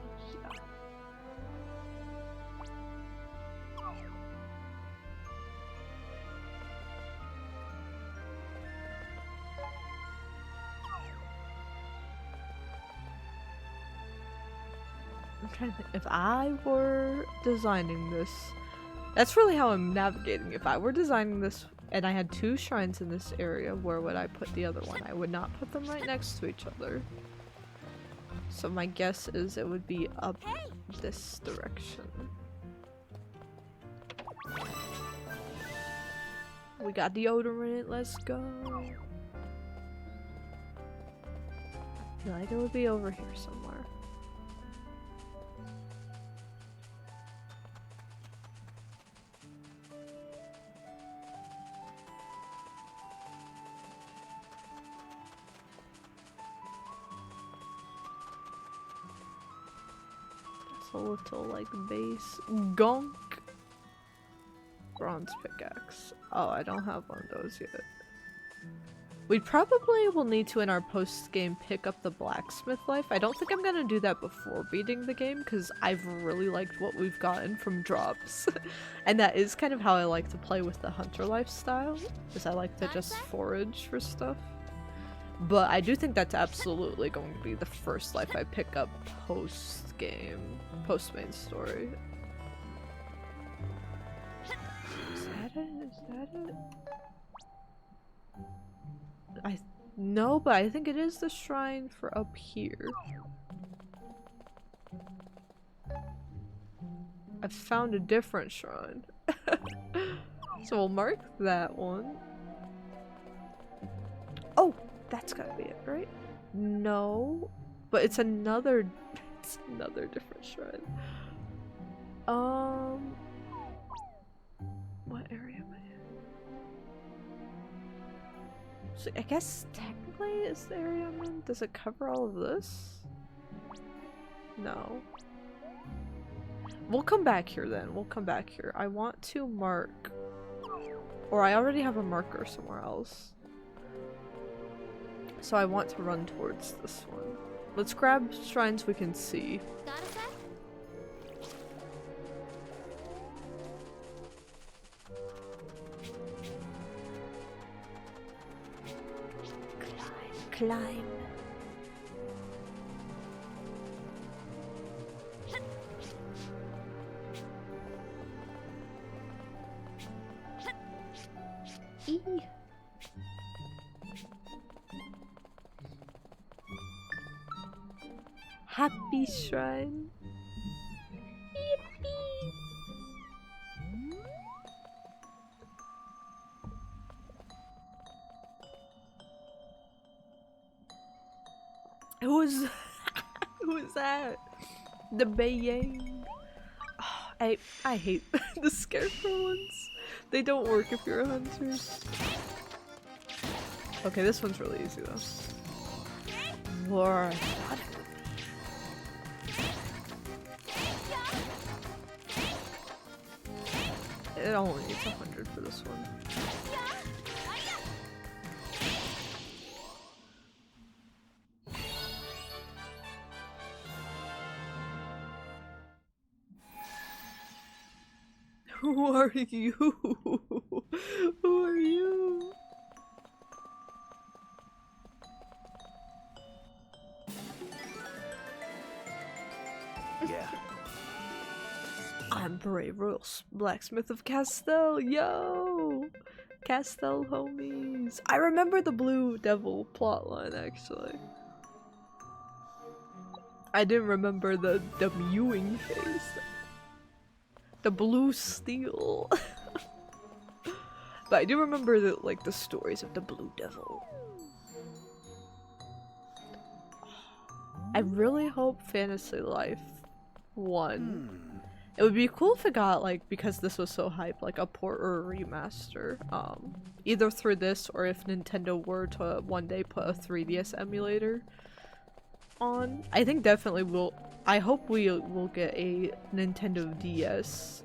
I'm trying to think. If I were designing this, that's really how I'm navigating. If I were designing this and I had 2 shrines in this area, where would I put the other one? I would not put them right next to each other. So my guess is it would be up this direction. We got deodorant, let's go. I feel like it would be over here somewhere. a little like base. Gonk. Bronze pickaxe. Oh, I don't have one of those yet. We probably will need to, in our post-game, pick up the blacksmith life. I don't think I'm gonna do that before beating the game, because I've really liked what we've gotten from drops. And that is kind of how I like to play with the hunter lifestyle, because I like to just forage for stuff. But I do think that's absolutely going to be the first life I pick up post-game, post-main story. Is that it? Is that it? No, but I think it is the shrine for up here. I've found a different shrine. So we'll mark that one. Oh, that's gotta be it, right? No, but it's another different shrine. What area am I in? So I guess technically is the area I'm in. Does it cover all of this? No. We'll come back here then. We'll come back here. I want to mark, or I already have a marker somewhere else. So I want to run towards this one. Let's grab shrines we can see. Got a sec? Climb. E. Happy shrine. Yippee. Who is that? The Bayang. Oh, I hate the scarecrow ones. They don't work if you're a hunter. Okay, this one's really easy though. War. It only needs 100 for this one. Who are you? Who are you? Yeah. I'm Brave Royal Blacksmith of Castell, yo! Castell homies. I remember the Blue Devil plotline actually. I didn't remember the mewing face. The blue steel. But I do remember the stories of the Blue Devil. I really hope Fantasy Life 1. It would be cool if it got, like, because this was so hyped, like a port or a remaster. Either through this or if Nintendo were to one day put a 3DS emulator on. I think definitely we'll. I hope we will get a Nintendo DS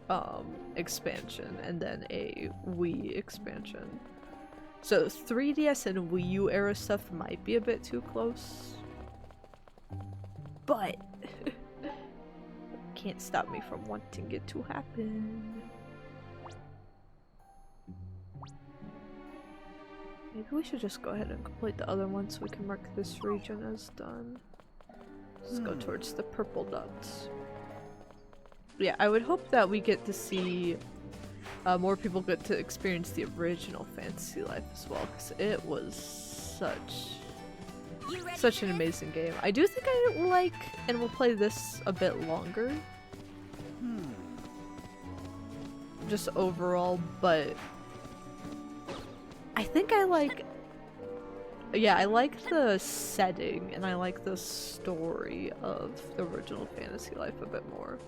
expansion and then a Wii expansion. So 3DS and Wii U era stuff might be a bit too close, but can't stop me from wanting it to happen. Maybe we should just go ahead and complete the other one so we can mark this region as done. Let's go towards the purple dots. Yeah, I would hope that we get to see more people get to experience the original Fantasy Life as well, because it was such an amazing game. I do think I like and will play this a bit longer. Just overall, but I think I like. Yeah, I like the setting and I like the story of the original Fantasy Life a bit more.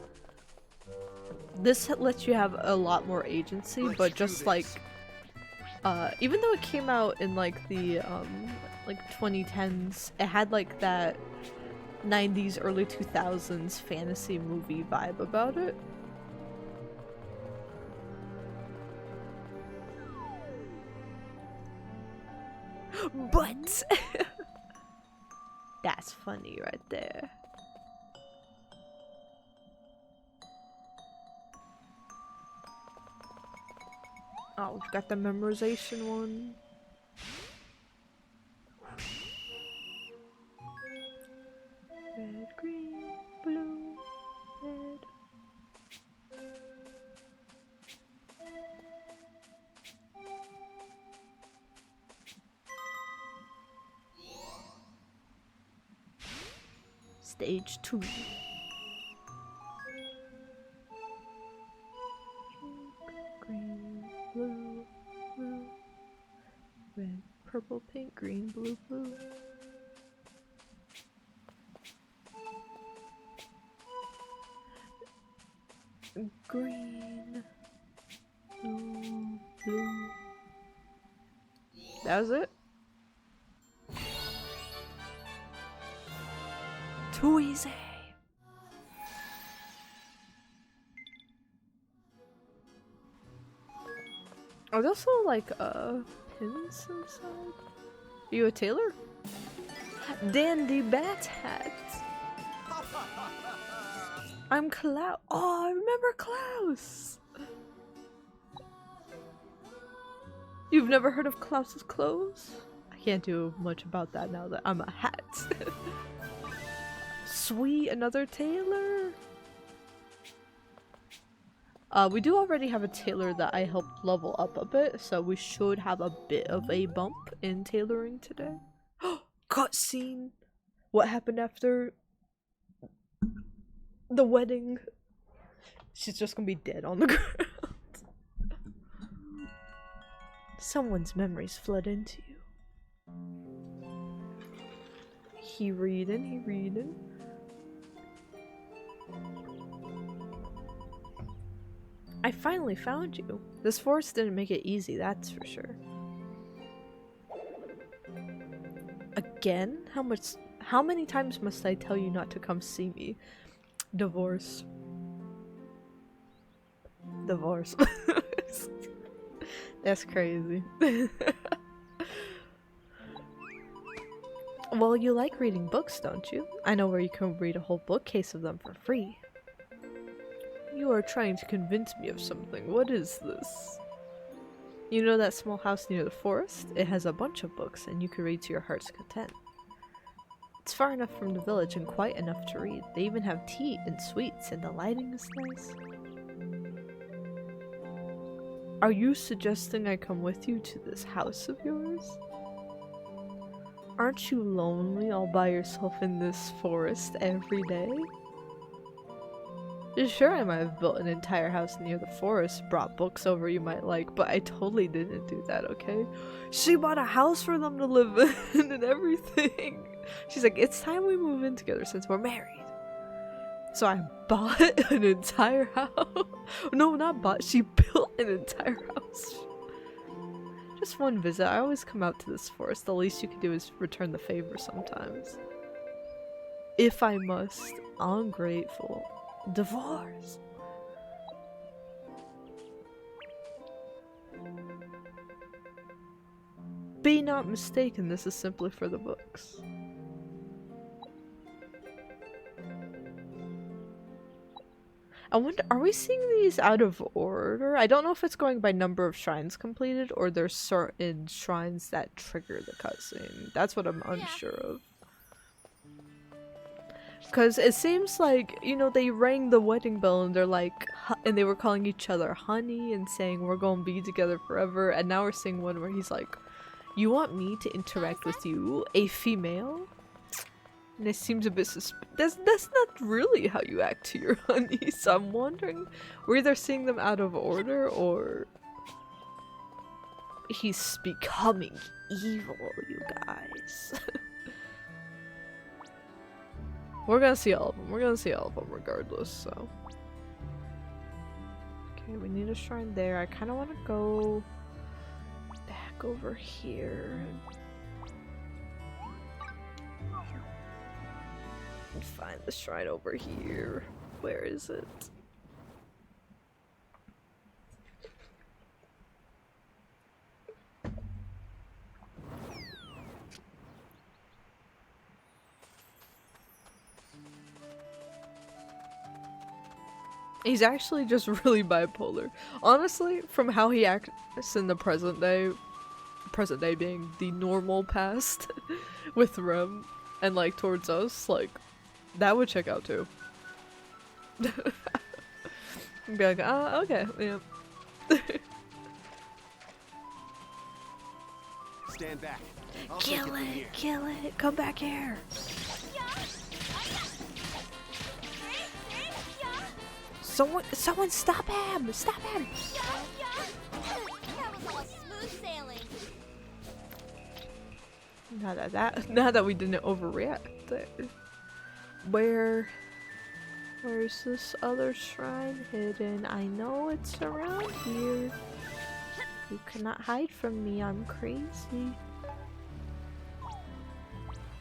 This lets you have a lot more agency, but just like, even though it came out in like the like 2010s, it had like that 90s, early 2000s fantasy movie vibe about it. But that's funny right there. Oh, we've got the memorization one. Red, green, blue, red. Stage 2. Green, blue, blue, red, purple, pink, green, blue, blue. Green, blue, blue. That was it? Too easy. Are there also like pins inside? Are you a tailor? Dandy Bat Hat. I'm Klaus. Oh, I remember Klaus. You've never heard of Klaus's clothes? I can't do much about that now that I'm a hat. Sweet, another tailor. We do already have a tailor that I helped level up a bit, so we should have a bit of a bump in tailoring today. Cutscene! What happened after the wedding? She's just gonna be dead on the ground. Someone's memories flood into you. He reading. I finally found you. This forest didn't make it easy, that's for sure. Again? How many times must I tell you not to come see me? Divorce. That's crazy. Well, you like reading books, don't you? I know where you can read a whole bookcase of them for free. You are trying to convince me of something. What is this? You know that small house near the forest? It has a bunch of books, and you can read to your heart's content. It's far enough from the village and quite enough to read. They even have tea and sweets, and the lighting is nice. Are you suggesting I come with you to this house of yours? Aren't you lonely all by yourself in this forest every day? Sure, I might have built an entire house near the forest, brought books over you might like, but I totally didn't do that, okay? She bought a house for them to live in and everything. She's like, it's time we move in together since we're married. So I bought an entire house. No, not bought. She built an entire house. Just one visit. I always come out to this forest. The least you can do is return the favor sometimes. If I must. Ungrateful. Divorce. Be not mistaken, this is simply for the books. I wonder, are we seeing these out of order? I don't know if it's going by number of shrines completed or there's certain shrines that trigger the cutscene. That's what I'm unsure of. Because it seems like, you know, they rang the wedding bell and they're like, and they were calling each other honey and saying we're gonna be together forever, and now we're seeing one where he's like, you want me to interact with you, a female? And it seems a bit that's not really how you act to your honey, so I'm wondering, we're either seeing them out of order or he's becoming evil, you guys. We're gonna see all of them. We're gonna see all of them regardless, so. Okay, we need a shrine there. I kind of want to go back over here. Find the shrine over here. Where is it? He's actually just really bipolar. Honestly, from how he acts in the present day being the normal past with Rem and like towards us, like that would check out too. Be like, ah, okay, yeah. Stand back. I'll take Kill from here. it, kill it, come back here. Someone stop him! Stop him! That was all smooth sailing. Now that we didn't overreact there. Where's this other shrine hidden? I know it's around here. You cannot hide from me, I'm crazy.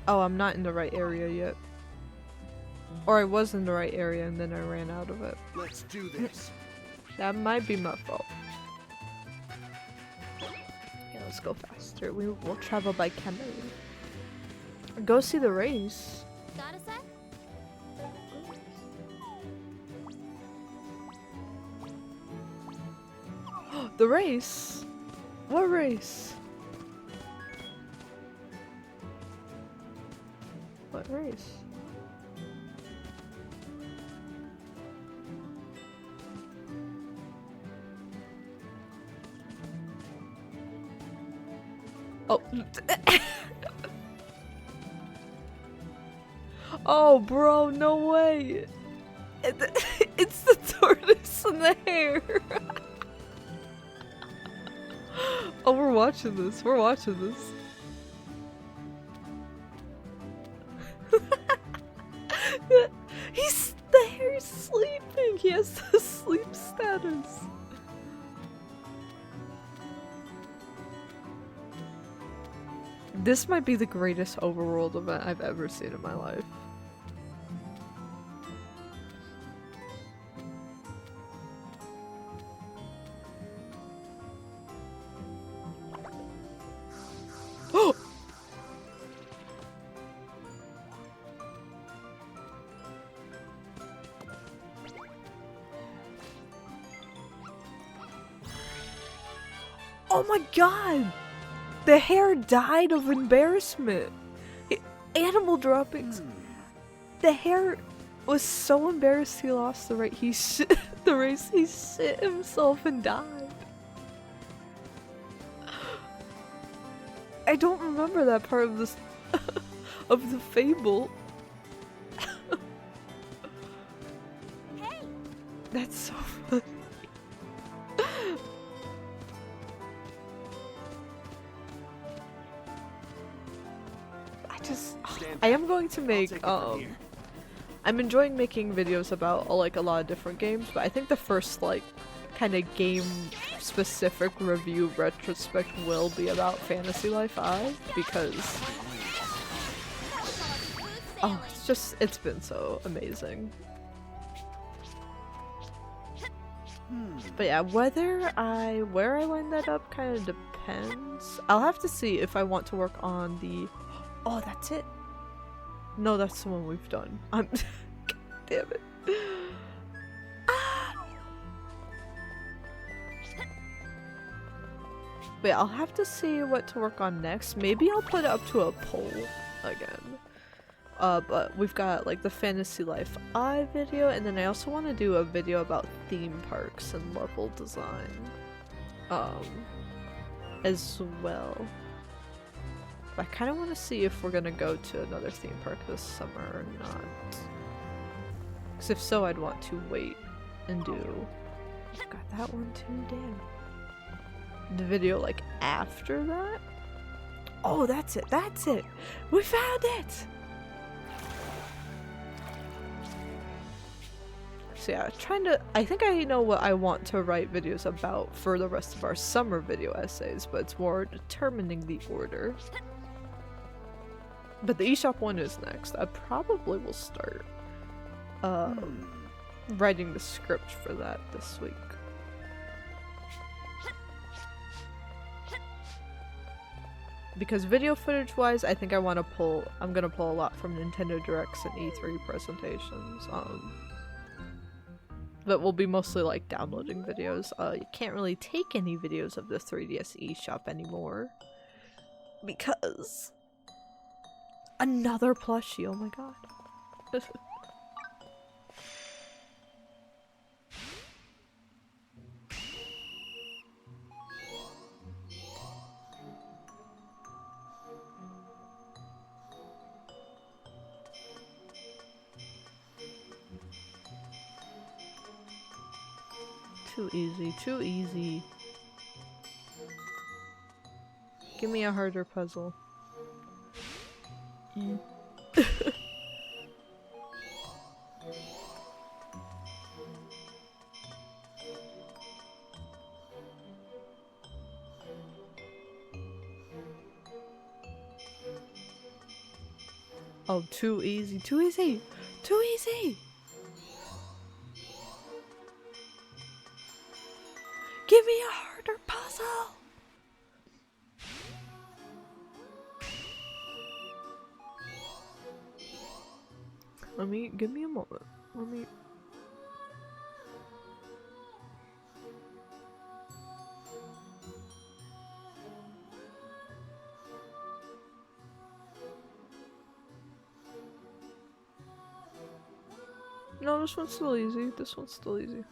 Oh, I'm not in the right area yet. Or I was in the right area and then I ran out of it. Let's do this. That might be my fault. Okay, let's go faster. We will travel by camel. Go see the race. Got a sec? The race? What race? What race? Oh. Oh, bro, no way. It's the tortoise and the hare. Oh, we're watching this. We're watching this. The hare's sleeping. He has the sleep status. This might be the greatest overworld event I've ever seen in my life. Oh my god! The hare died of embarrassment. Animal droppings. The hare was so embarrassed he lost the race. The race. He shit himself and died. I don't remember that part of this of the fable. Hey! That's so funny. I am going to make I'm enjoying making videos about like a lot of different games, but I think the first like kind of game specific review retrospect will be about Fantasy Life 5 because oh, it's been so amazing. But yeah, where I wind that up kind of depends. I'll have to see if I want to work on the oh, that's it. No, that's the one we've done. I'm God damn it. Wait, I'll have to see what to work on next. Maybe I'll put it up to a poll again. But we've got like the Fantasy Life I video, and then I also want to do a video about theme parks and level design. As well. I kind of want to see if we're gonna go to another theme park this summer or not. Because if so, I'd want to wait and do. Got that one too, damn. The video like after that? Oh, that's it, that's it! We found it! So yeah, I think I know what I want to write videos about for the rest of our summer video essays, but it's more determining the order. But the eShop one is next. I probably will start writing the script for that this week. Because video footage wise, I think I'm gonna pull a lot from Nintendo Directs and E3 presentations. But we'll be mostly like downloading videos. You can't really take any videos of the 3DS eShop anymore. Because another plushie, oh my god. Too easy, too easy. Give me a harder puzzle. Oh, too easy, too easy, too easy! Give me a harder puzzle! Give me a moment. No, this one's still easy. This one's still easy.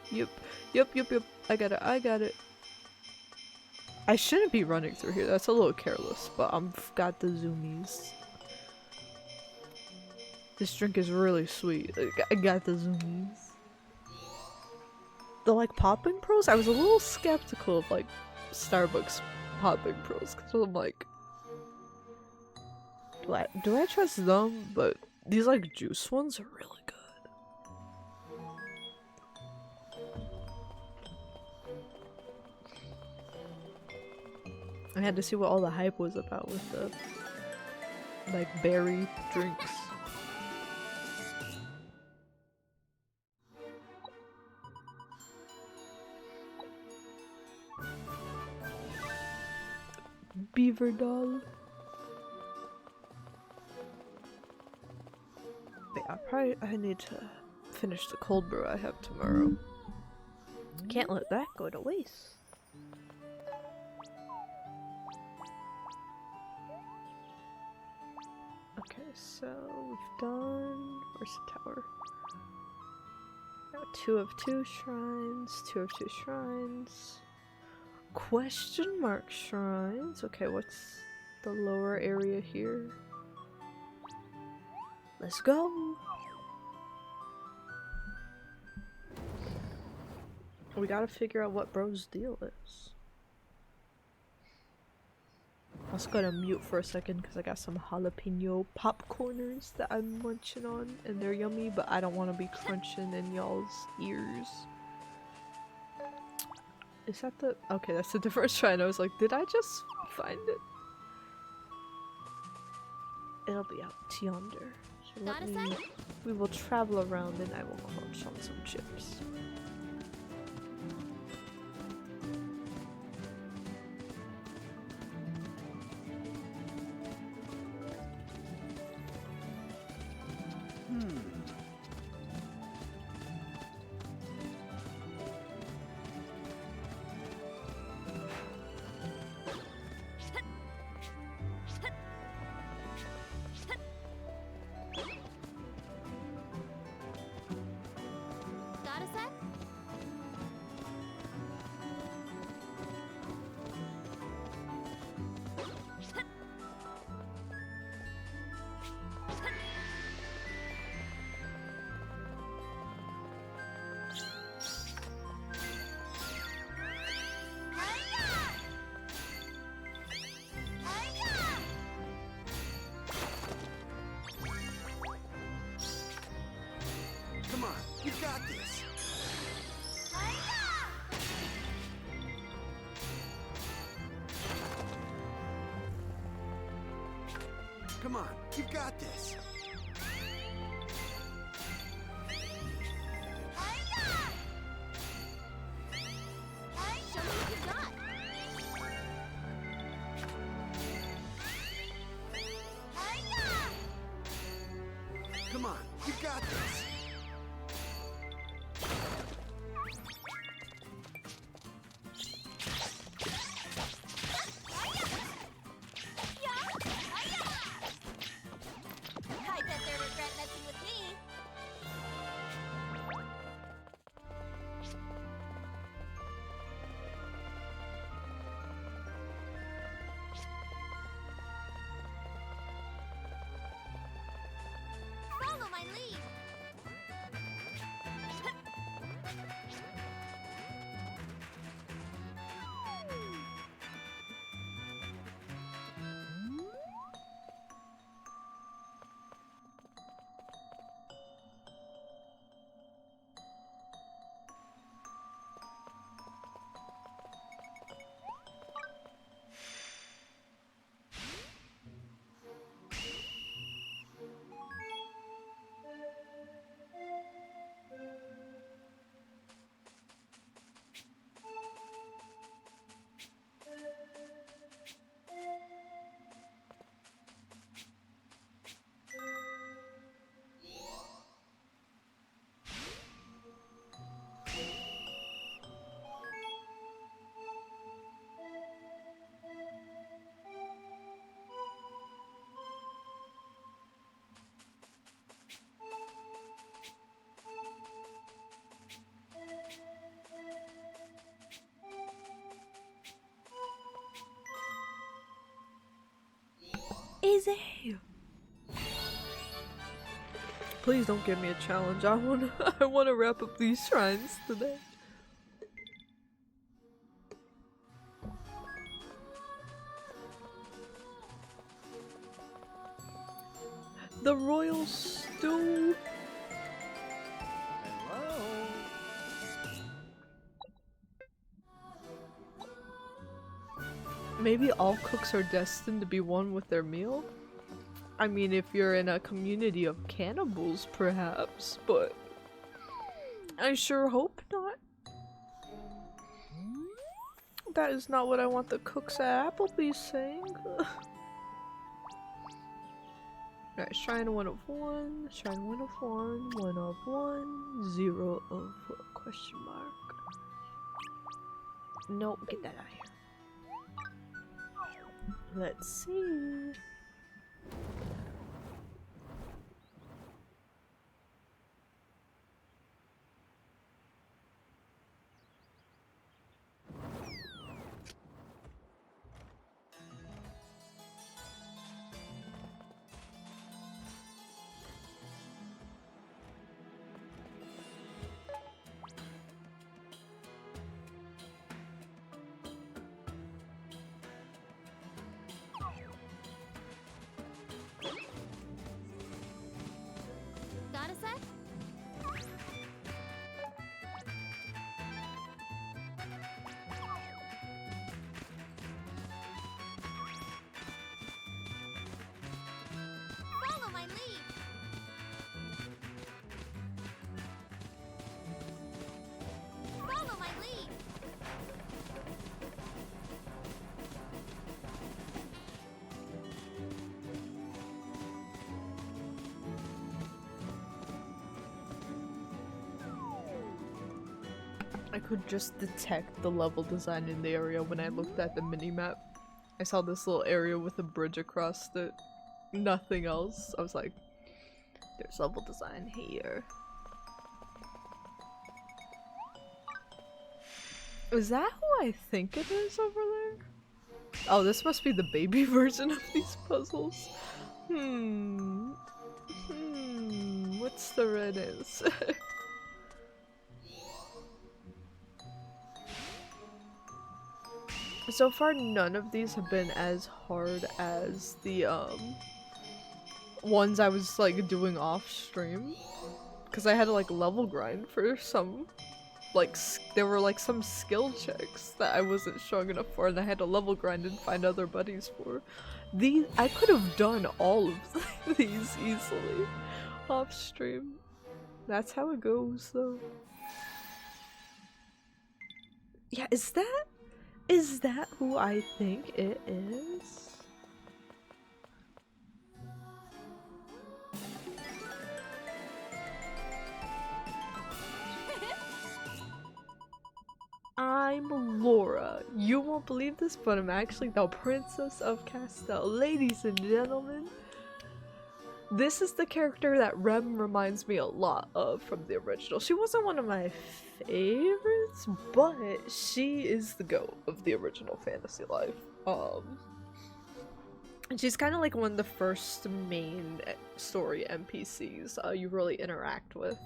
Yep. I got it. I shouldn't be running through here. That's a little careless, but I've got the zoomies. This drink is really sweet. I got the zoomies. The like popping pros? I was a little skeptical of like Starbucks popping pros because I'm like, do I trust them? But these like juice ones are really good. I had to see what all the hype was about with the like berry drinks. Beaver doll. But yeah, I need to finish the cold brew I have tomorrow. Can't let that go to waste. Okay, so we've done... Where's the tower? Now 2 of 2 shrines, 2 of 2 shrines. Question mark shrines. Okay, what's the lower area here? Let's go! We gotta figure out what bro's deal is. Let's go to mute for a second because I got some jalapeno popcorners that I'm munching on and they're yummy, but I don't want to be crunching in y'all's ears. Is that the- okay, that's a different shrine. I was like, did I just find it? It'll be out yonder. So let me- we will travel around and I will crunch on some chips. Got a sec? Come on, you've got this. Show me what you got. Come on, you've got this. I bet they regret messing with me. Follow my lead. Easy. Please don't give me a challenge. I wanna wrap up these shrines today. The royal stew. Hello? Maybe all cooks are destined to be one with their meal? I mean, if you're in a community of cannibals, perhaps, but I sure hope not. That is not what I want the cooks at Applebee's saying. Alright, shrine 1 of 1, shrine 1 of 1, 1 of 1, 0 of question mark. Nope, get that out of here. Let's see. Got a sec? Follow my lead. Follow my lead. I could just detect the level design in the area when I looked at the minimap. I saw this little area with a bridge across it. Nothing else. I was like, there's level design here. Is that who I think it is over there? Oh, this must be the baby version of these puzzles. What's the red is? So far, none of these have been as hard as the ones I was like doing off stream, because I had to like level grind for some like there were like some skill checks that I wasn't strong enough for, and I had to level grind and find other buddies for. I could have done all of these easily off stream. That's how it goes, though. Yeah, is that who I think it is? I'm Laura. You won't believe this, but I'm actually the Princess of Castell. Ladies and gentlemen, this is the character that Rem reminds me a lot of from the original. She wasn't one of my favorites, but she is the GOAT of the original Fantasy Life. And she's kind of like one of the first main story NPCs you really interact with.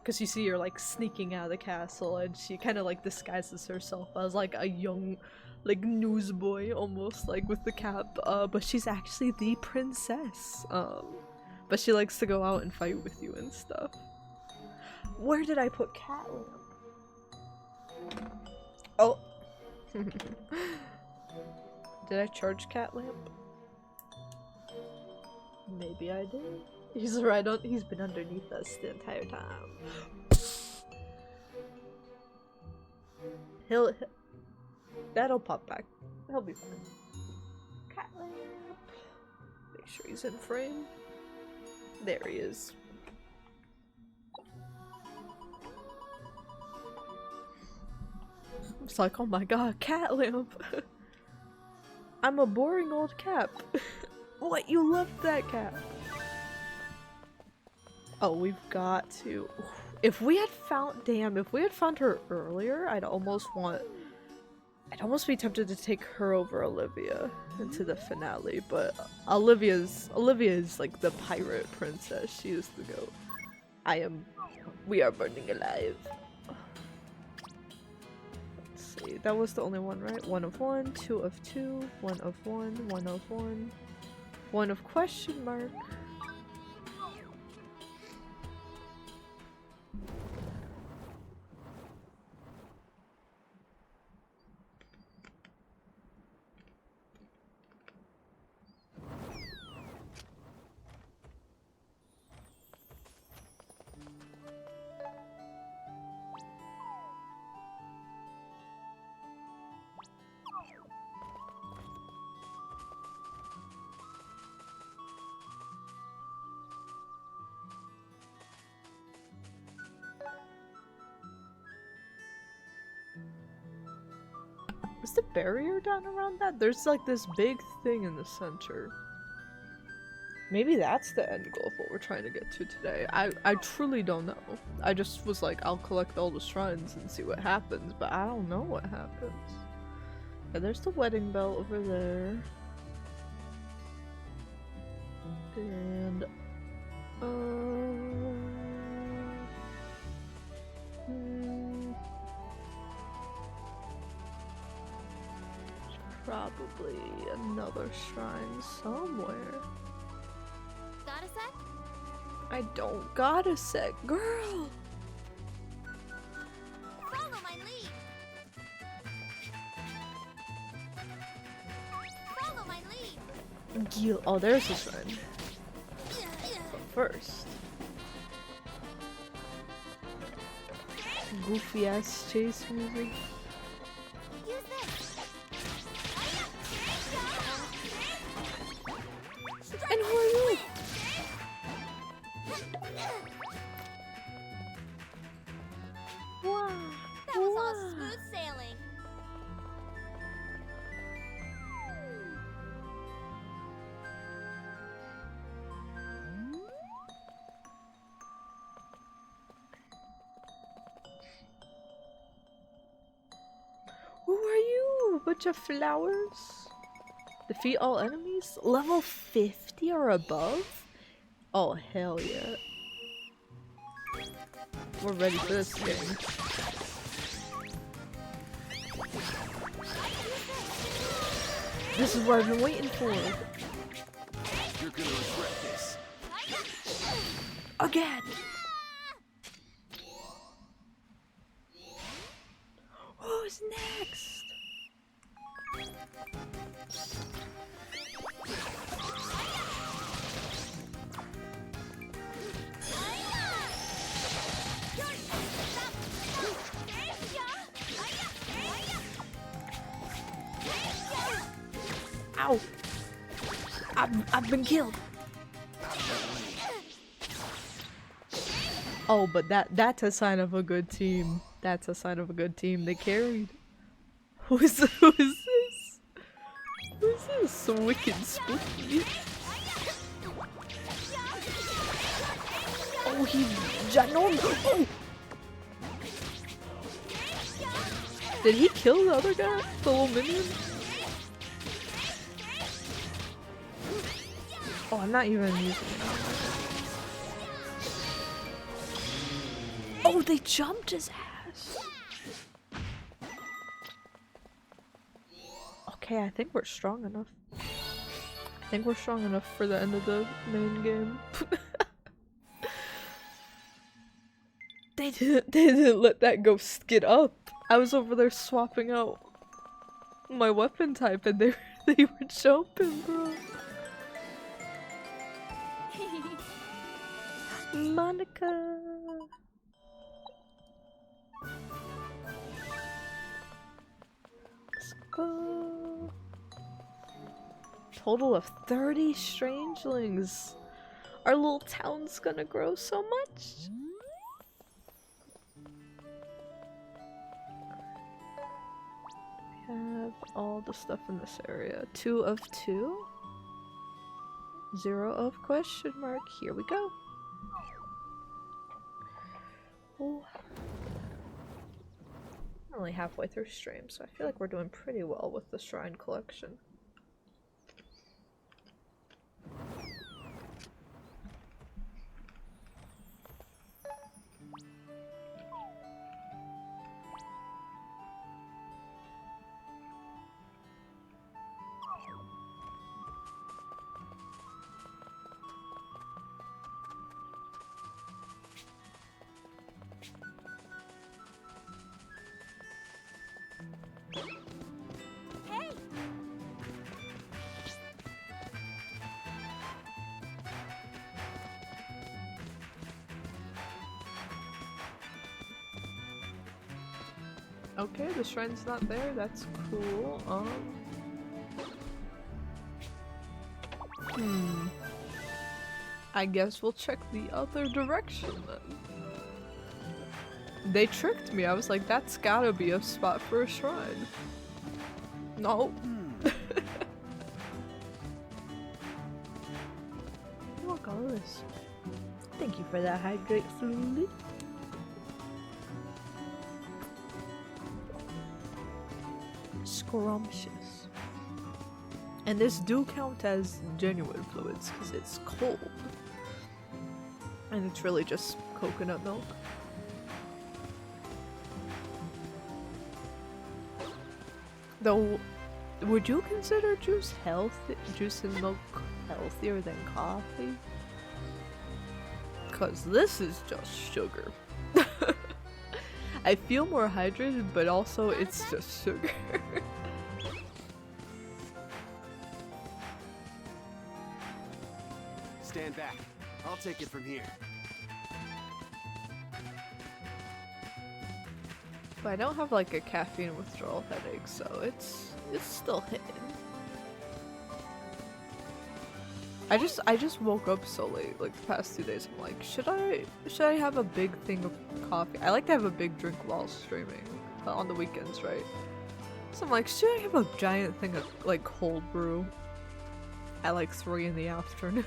Because you see her like sneaking out of the castle, and she kind of like disguises herself as like a young like newsboy almost, like with the cap, but she's actually the princess. But she likes to go out and fight with you and stuff. Where did I put Cat Lamp? Oh. Did I charge Cat Lamp? Maybe I did. He's right on. He's been underneath us the entire time. That'll pop back. He'll be fine. Cat Lamp. Make sure he's in frame. There he is. It's like, oh my god, Cat Lamp. I'm a boring old cap. What? You love that cap? Oh, we've got to. If we had found, if we had found her earlier, I'd almost be tempted to take her over Olivia into the finale, but Olivia is like the pirate princess. She is the GOAT. We are burning alive. Let's see, that was the only one, right? 1 of 1, 2 of 2, 1 of 1, 1 of 1, 1 of question mark. Is the barrier down around that? There's like this big thing in the center. Maybe that's the end goal of what we're trying to get to today. I truly don't know. I just was like, I'll collect all the shrines and see what happens, but I don't know what happens. Yeah, there's the wedding bell over there. And probably another shrine somewhere. Got a sec? I don't got a sec, girl! Follow my lead! Follow my lead! Oh, there's a shrine. But first... goofy ass chase music. Use this! And who are you? Wow. That was all smooth sailing. Who are you? Bunch of flowers? Defeat all enemies? Level 50 or above? Oh, hell yeah. We're ready for this game. This is what I've been waiting for. You're gonna regret this. Again! Ow! I've been killed. Oh, but that's a sign of a good team. That's a sign of a good team. They carried. Who is this? Who is this? So wicked spooky. Oh, he Janon. Oh! Did he kill the other guy? The little minion? Oh, I'm not even using it. Oh, they jumped his ass. Okay, I think we're strong enough. I think we're strong enough for the end of the main game. They didn't let that ghost get up. I was over there swapping out my weapon type and they were jumping, bro. Monica. Let's go. Total of 30 strangelings. Our little town's gonna grow so much. We have all the stuff in this area. 2 of 2. 0 of question mark. Here we go. Oh. I'm only halfway through stream, so I feel like we're doing pretty well with the shrine collection. Okay, the shrine's not there. That's cool. I guess we'll check the other direction then. They tricked me. I was like, that's gotta be a spot for a shrine. No. Look, all this. Thank you for that hydrate fluid. Scrumptious. And this do count as genuine fluids because it's cold. And it's really just coconut milk. Though, would you consider juice and milk healthier than coffee? Cause this is just sugar. I feel more hydrated, but also it's just sugar. Stand back. I'll take it from here. But I don't have like a caffeine withdrawal headache, so it's still hitting. I just woke up so late, like the past 2 days. I'm like, should I have a big thing of coffee? I like to have a big drink while streaming on the weekends, right? So I'm like, should I have a giant thing of like cold brew at like 3 in the afternoon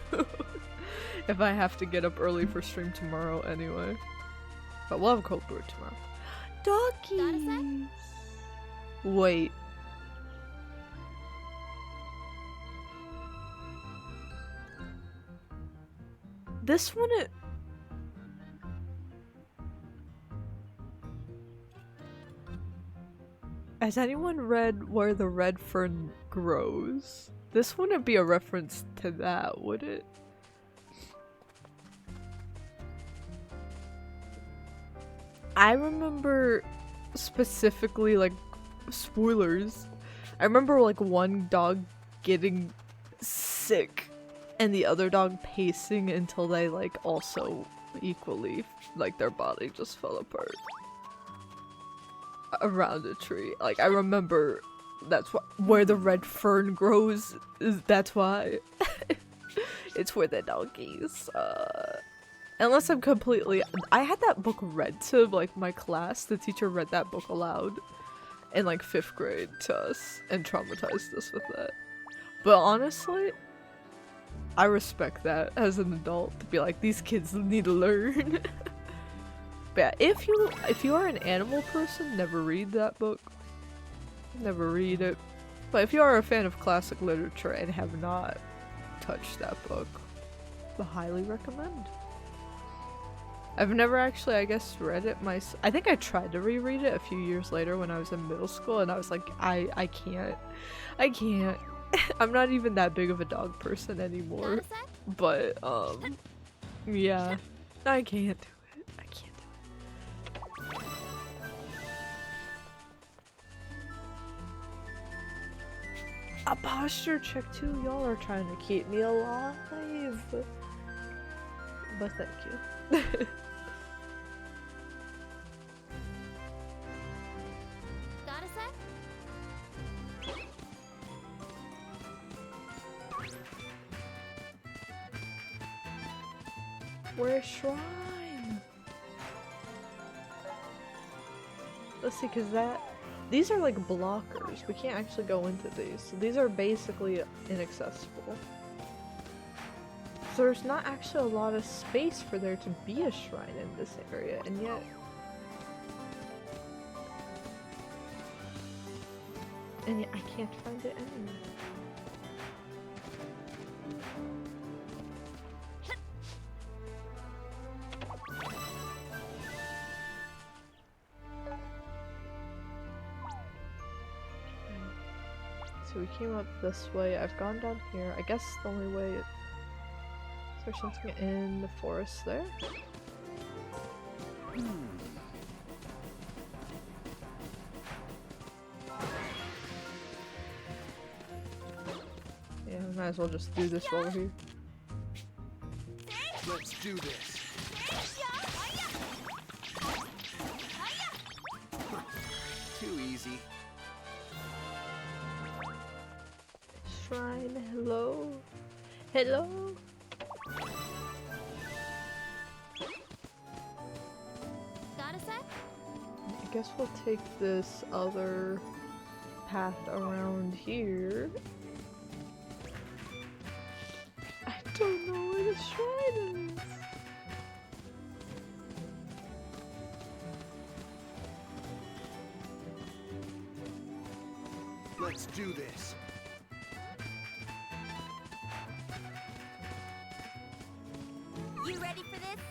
if I have to get up early for stream tomorrow anyway? But we'll have a cold brew tomorrow. Doggies! Wait. This one Has anyone read Where the Red Fern Grows? This wouldn't be a reference to that, would it? I remember specifically, like, spoilers, I remember like one dog getting sick and the other dog pacing until they like also equally, like their body just fell apart around a tree. Like I remember that's where the red fern grows, that's why. It's where the doggies, unless I'm completely- I had that book read to like my class. The teacher read that book aloud in like 5th grade to us and traumatized us with that. But honestly, I respect that as an adult to be like, these kids need to learn. But yeah, if you are an animal person, never read that book. Never read it. But if you are a fan of classic literature and have not touched that book, I highly recommend. I've never actually, I guess, read it myself. I think I tried to reread it a few years later when I was in middle school, and I was like, I can't. I can't. I'm not even that big of a dog person anymore. But, yeah. I can't do it. I can't do it. A posture check too? Y'all are trying to keep me alive. But thank you. Got a sec? We're a shrine! Let's see, cause these are like blockers. We can't actually go into these. So these are basically inaccessible. So there's not actually a lot of space for there to be a shrine in this area, and yet... I can't find it anywhere. So we came up this way. I've gone down here. I guess the only way... Is there something in the forest there? Yeah, we might as well just do this while we're here. Let's do this. Too easy. Shrine, hello? Hello? Got a sec? I guess we'll take this other path around here. I don't know where the shrine is. Let's do this. You ready for this?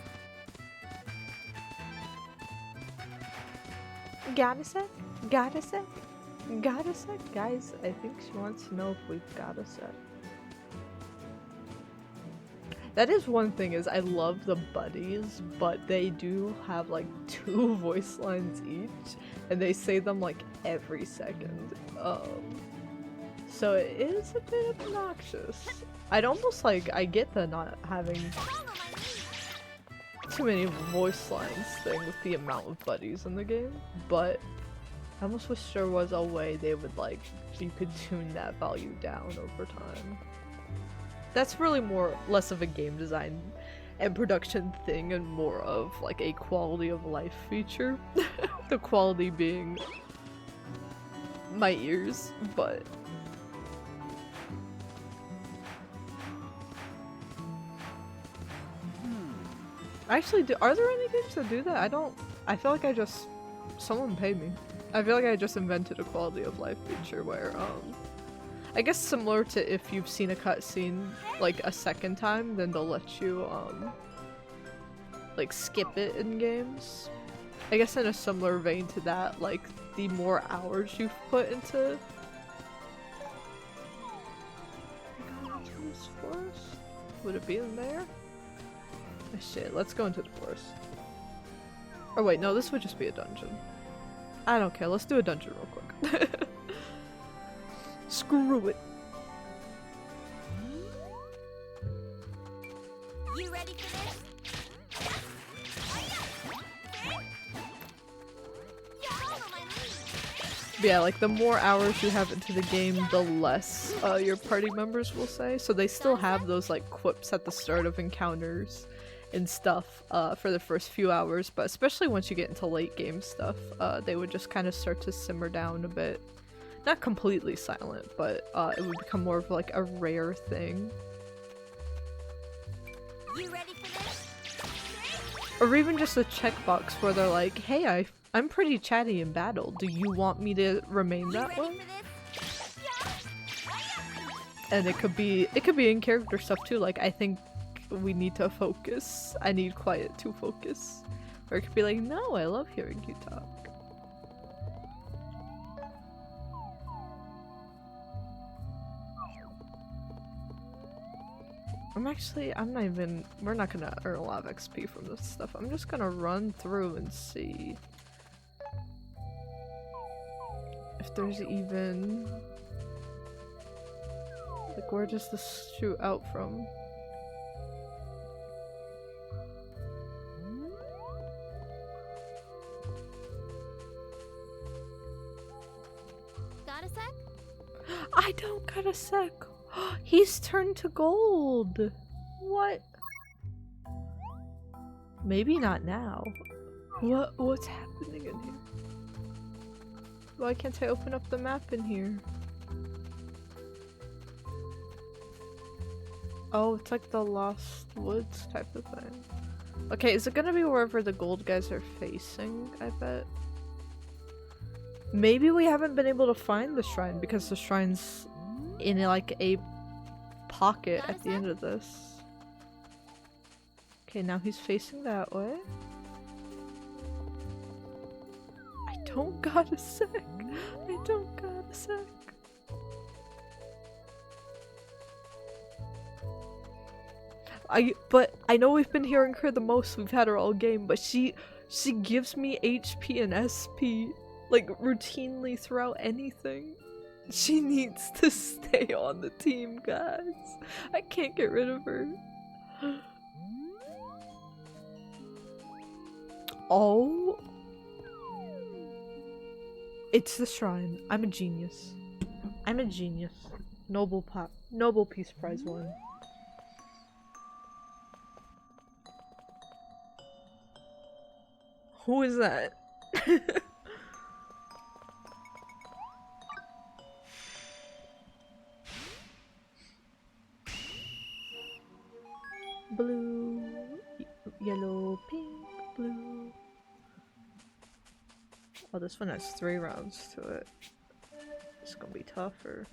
Got a sec? Got a sec? Got a sec? Guys, I think she wants to know if we've got a sec. That is one thing, is I love the buddies, but they do have like 2 voice lines each, and they say them like every second. So it is a bit obnoxious. I'd almost like, I get the not having Follow my lead. too many voice lines thing with the amount of buddies in the game, but I almost wish there was a way they would like, you could tune that value down over time. That's really less of a game design and production thing and more of like a quality of life feature. The quality being my ears, but actually, are there any games that do that? I feel like someone paid me. I feel like I just invented a quality of life feature where, I guess similar to if you've seen a cutscene like a second time, then they'll let you, like skip it in games. I guess in a similar vein to that, like the more hours you've put into this forest, would it be in there? Oh, shit, let's go into the forest. Oh wait, no, this would just be a dungeon. I don't care, let's do a dungeon real quick. Screw it. You ready for this? Follow my lead. Yeah, like the more hours you have into the game, the less your party members will say. So they still have those like quips at the start of encounters and stuff for the first few hours, but especially once you get into late game stuff, they would just kind of start to simmer down a bit. Not completely silent, but it would become more of like a rare thing. You ready for this? Or even just a checkbox where they're like, hey, I'm pretty chatty in battle. Do you want me to remain You that ready way? for this? And it could be in character stuff too. Like, I think we need to focus. I need quiet to focus. Or it could be like, no, I love hearing you talk. We're not gonna earn a lot of XP from this stuff. I'm just gonna run through and see if there's even, like, where does this shoot out from? Got a sec? I don't got a sec. He's turned to gold. What? Maybe not now. What's happening in here? Why can't I open up the map in here? Oh, it's like the Lost Woods type of thing. Okay, is it gonna be wherever the gold guys are facing, I bet? Maybe we haven't been able to find the shrine because the shrine's in like a pocket at the end of this. Okay, now he's facing that way. I don't got a sec. I don't got a sec. But I know we've been hearing her the most. We've had her all game, but she gives me HP and SP like routinely throughout anything. She needs to stay on the team, guys. I can't get rid of her. Oh. It's the shrine. I'm a genius. I'm a genius. Nobel Peace Prize won. Who is that? Blue, yellow, pink, blue. Oh, this one has 3 rounds to it. It's gonna be tougher.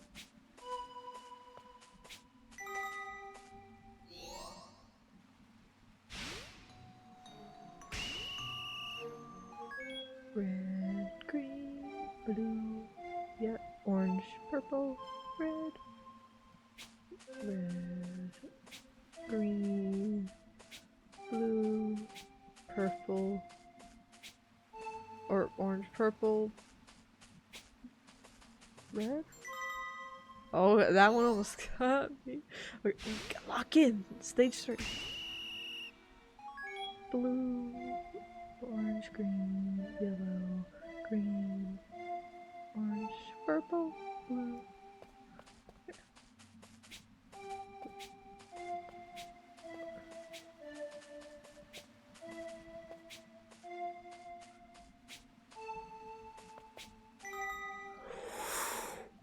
Red, green, blue, yeah, orange, purple, red, red, green, blue, purple, or orange, purple, red? Oh, that one almost got me. Okay, lock in! Stage 3. Blue, orange, green, yellow, green, orange, purple, blue.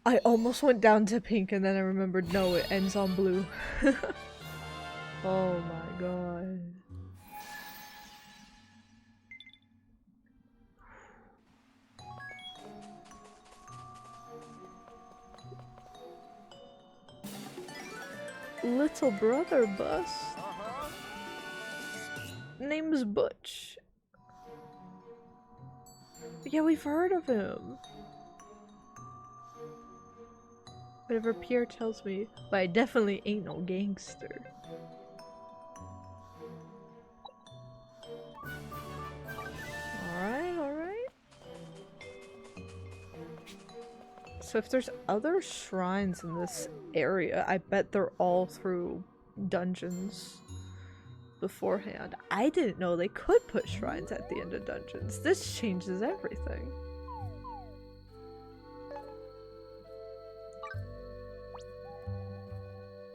I almost went down to pink and then I remembered no, it ends on blue. Oh my god. Little brother bust. Name's Butch. Yeah, we've heard of him. Whatever Pierre tells me, but I definitely ain't no gangster. Alright, alright. So if there's other shrines in this area, I bet they're all through dungeons beforehand. I didn't know they could put shrines at the end of dungeons. This changes everything.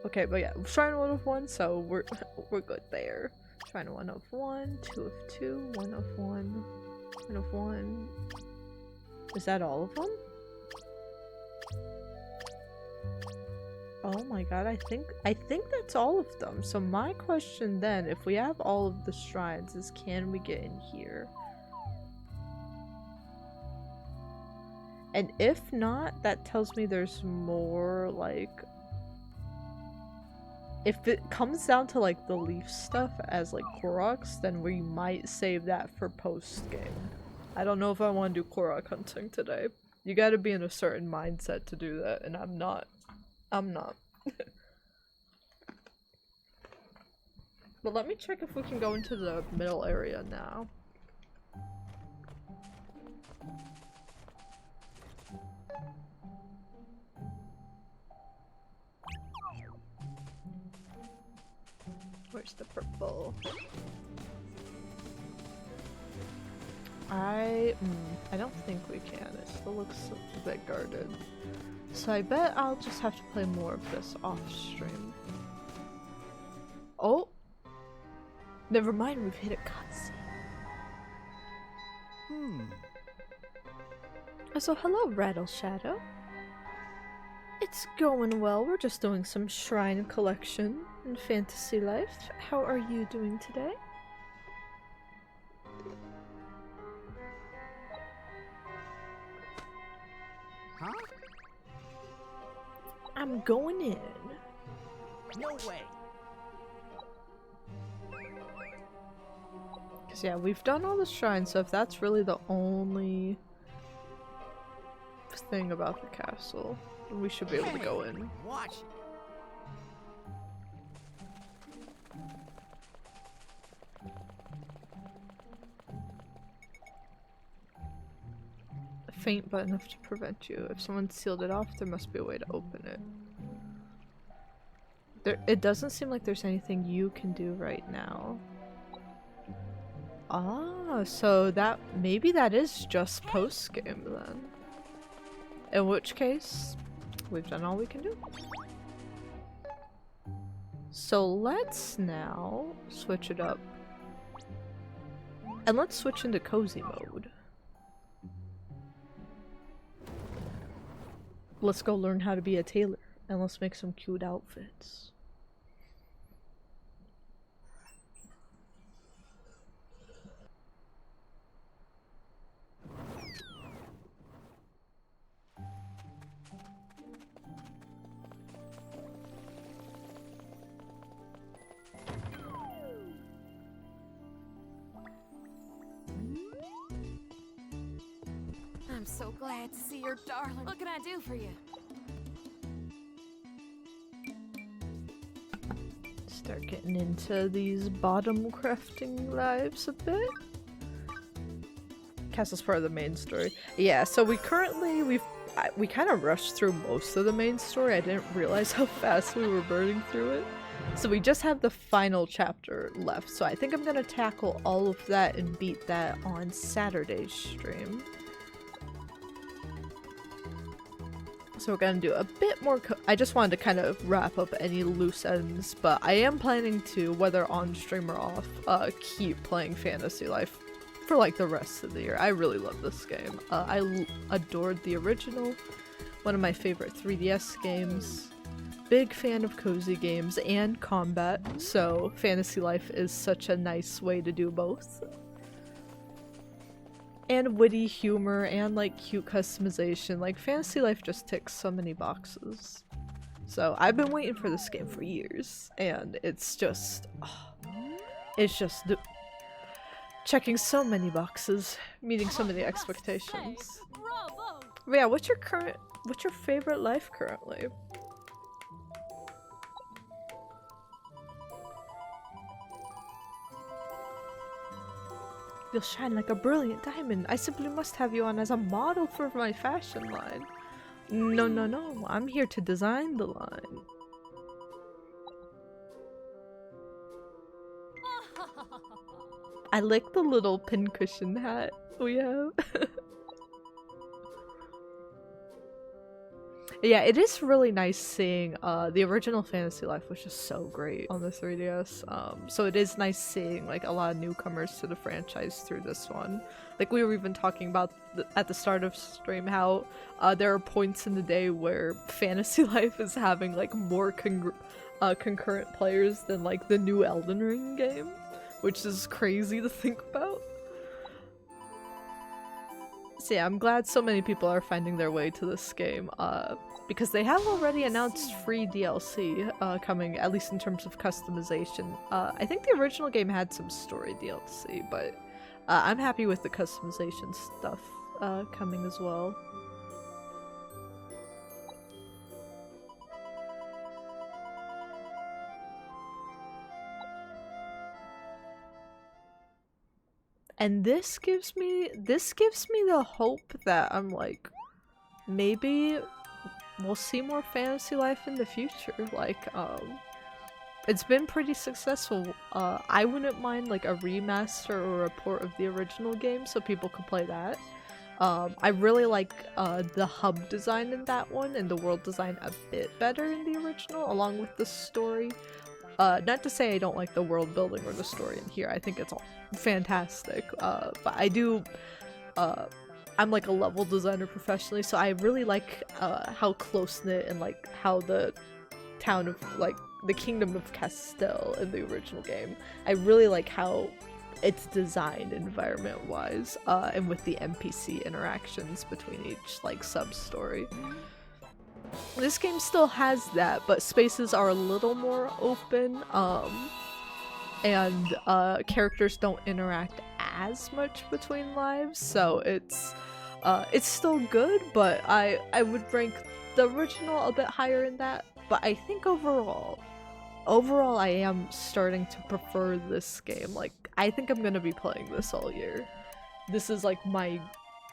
Okay, but yeah, shrine 1 of 1, so we're good there. Shrine 1 of 1, 2 of 2, 1 of 1, 1 of 1. Is that all of them? Oh my god, I think that's all of them. So my question then, if we have all of the shrines, is can we get in here? And if not, that tells me there's more, like... If it comes down to, like, the leaf stuff as, like, Koroks, then we might save that for post-game. I don't know if I want to do Korok hunting today. You gotta be in a certain mindset to do that, and I'm not. I'm not. But let me check if we can go into the middle area now. Where's the purple? I don't think we can. It still looks a bit guarded. So I bet I'll just have to play more of this off stream. Oh! Never mind, we've hit a cutscene. So hello, Rattle Shadow. It's going well. We're just doing some shrine collection in Fantasy Life. How are you doing today? Huh? I'm going in. No way. Cause yeah, we've done all the shrines, so if that's really the only thing about the castle, then we should be able to go in. Watch. Faint but enough to prevent you. If someone sealed it off, there must be a way to open it. It doesn't seem like there's anything you can do right now. Ah, so maybe that is just post-game then. In which case, we've done all we can do. So let's now switch it up. And let's switch into cozy mode. Let's go learn how to be a tailor, and let's make some cute outfits. I'm so glad to see your darling. What can I do for you? Start getting into these bottom crafting lives a bit. Castle's part of the main story. Yeah, so we kind of rushed through most of the main story. I didn't realize how fast we were burning through it. So we just have the final chapter left. So I think I'm gonna tackle all of that and beat that on Saturday's stream. So we're gonna do a bit more I just wanted to kind of wrap up any loose ends, but I am planning to, whether on stream or off, keep playing Fantasy Life for like the rest of the year. I really love this game. I adored the original, one of my favorite 3DS games. Big fan of cozy games and combat, so Fantasy Life is such a nice way to do both. And witty humor and like cute customization. Like Fantasy Life just ticks so many boxes. So I've been waiting for this game for years, and it's just checking so many boxes, meeting so many expectations. Bravo! But yeah, what's your favorite life currently? You'll shine like a brilliant diamond. I simply must have you on as a model for my fashion line. No, no, no. I'm here to design the line. I like the little pincushion hat we have. Yeah, it is really nice seeing the original Fantasy Life was just so great on the 3DS. So it is nice seeing like a lot of newcomers to the franchise through this one. Like we were even talking about at the start of stream how there are points in the day where Fantasy Life is having like more concurrent players than like the new Elden Ring game, which is crazy to think about. So yeah, I'm glad so many people are finding their way to this game, because they have already announced free DLC coming, at least in terms of customization. I think the original game had some story DLC, but I'm happy with the customization stuff coming as well. And this gives me the hope that I'm like, maybe we'll see more Fantasy Life in the future. Like, it's been pretty successful. I wouldn't mind like a remaster or a port of the original game so people could play that. I really like the hub design in that one and the world design a bit better in the original, along with the story. Not to say I don't like the world building or the story in here, I think it's all fantastic, but I do, I'm like a level designer professionally, so I really like how close-knit and like how the town of, like, the kingdom of Castell in the original game, I really like how it's designed environment-wise, and with the NPC interactions between each, like, sub-story. This game still has that, but spaces are a little more open, and characters don't interact as much between lives, so it's still good, but I would rank the original a bit higher in that. But I think overall I am starting to prefer this game. Like, I think I'm gonna be playing this all year. This is like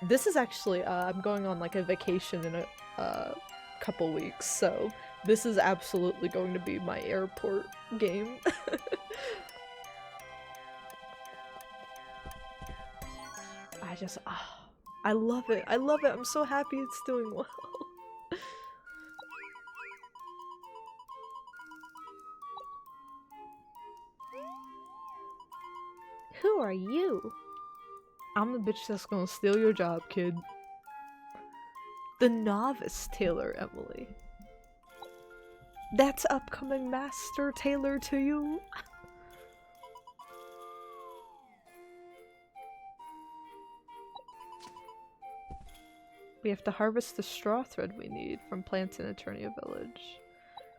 this is actually I'm going on like a vacation in a couple weeks, so this is absolutely going to be my airport game. I love it. I love it. I'm so happy it's doing well. Who are you? I'm the bitch that's gonna steal your job, kid. The novice tailor, Emily. That's upcoming master tailor to you. We have to harvest the straw thread we need from plants in Eternia Village.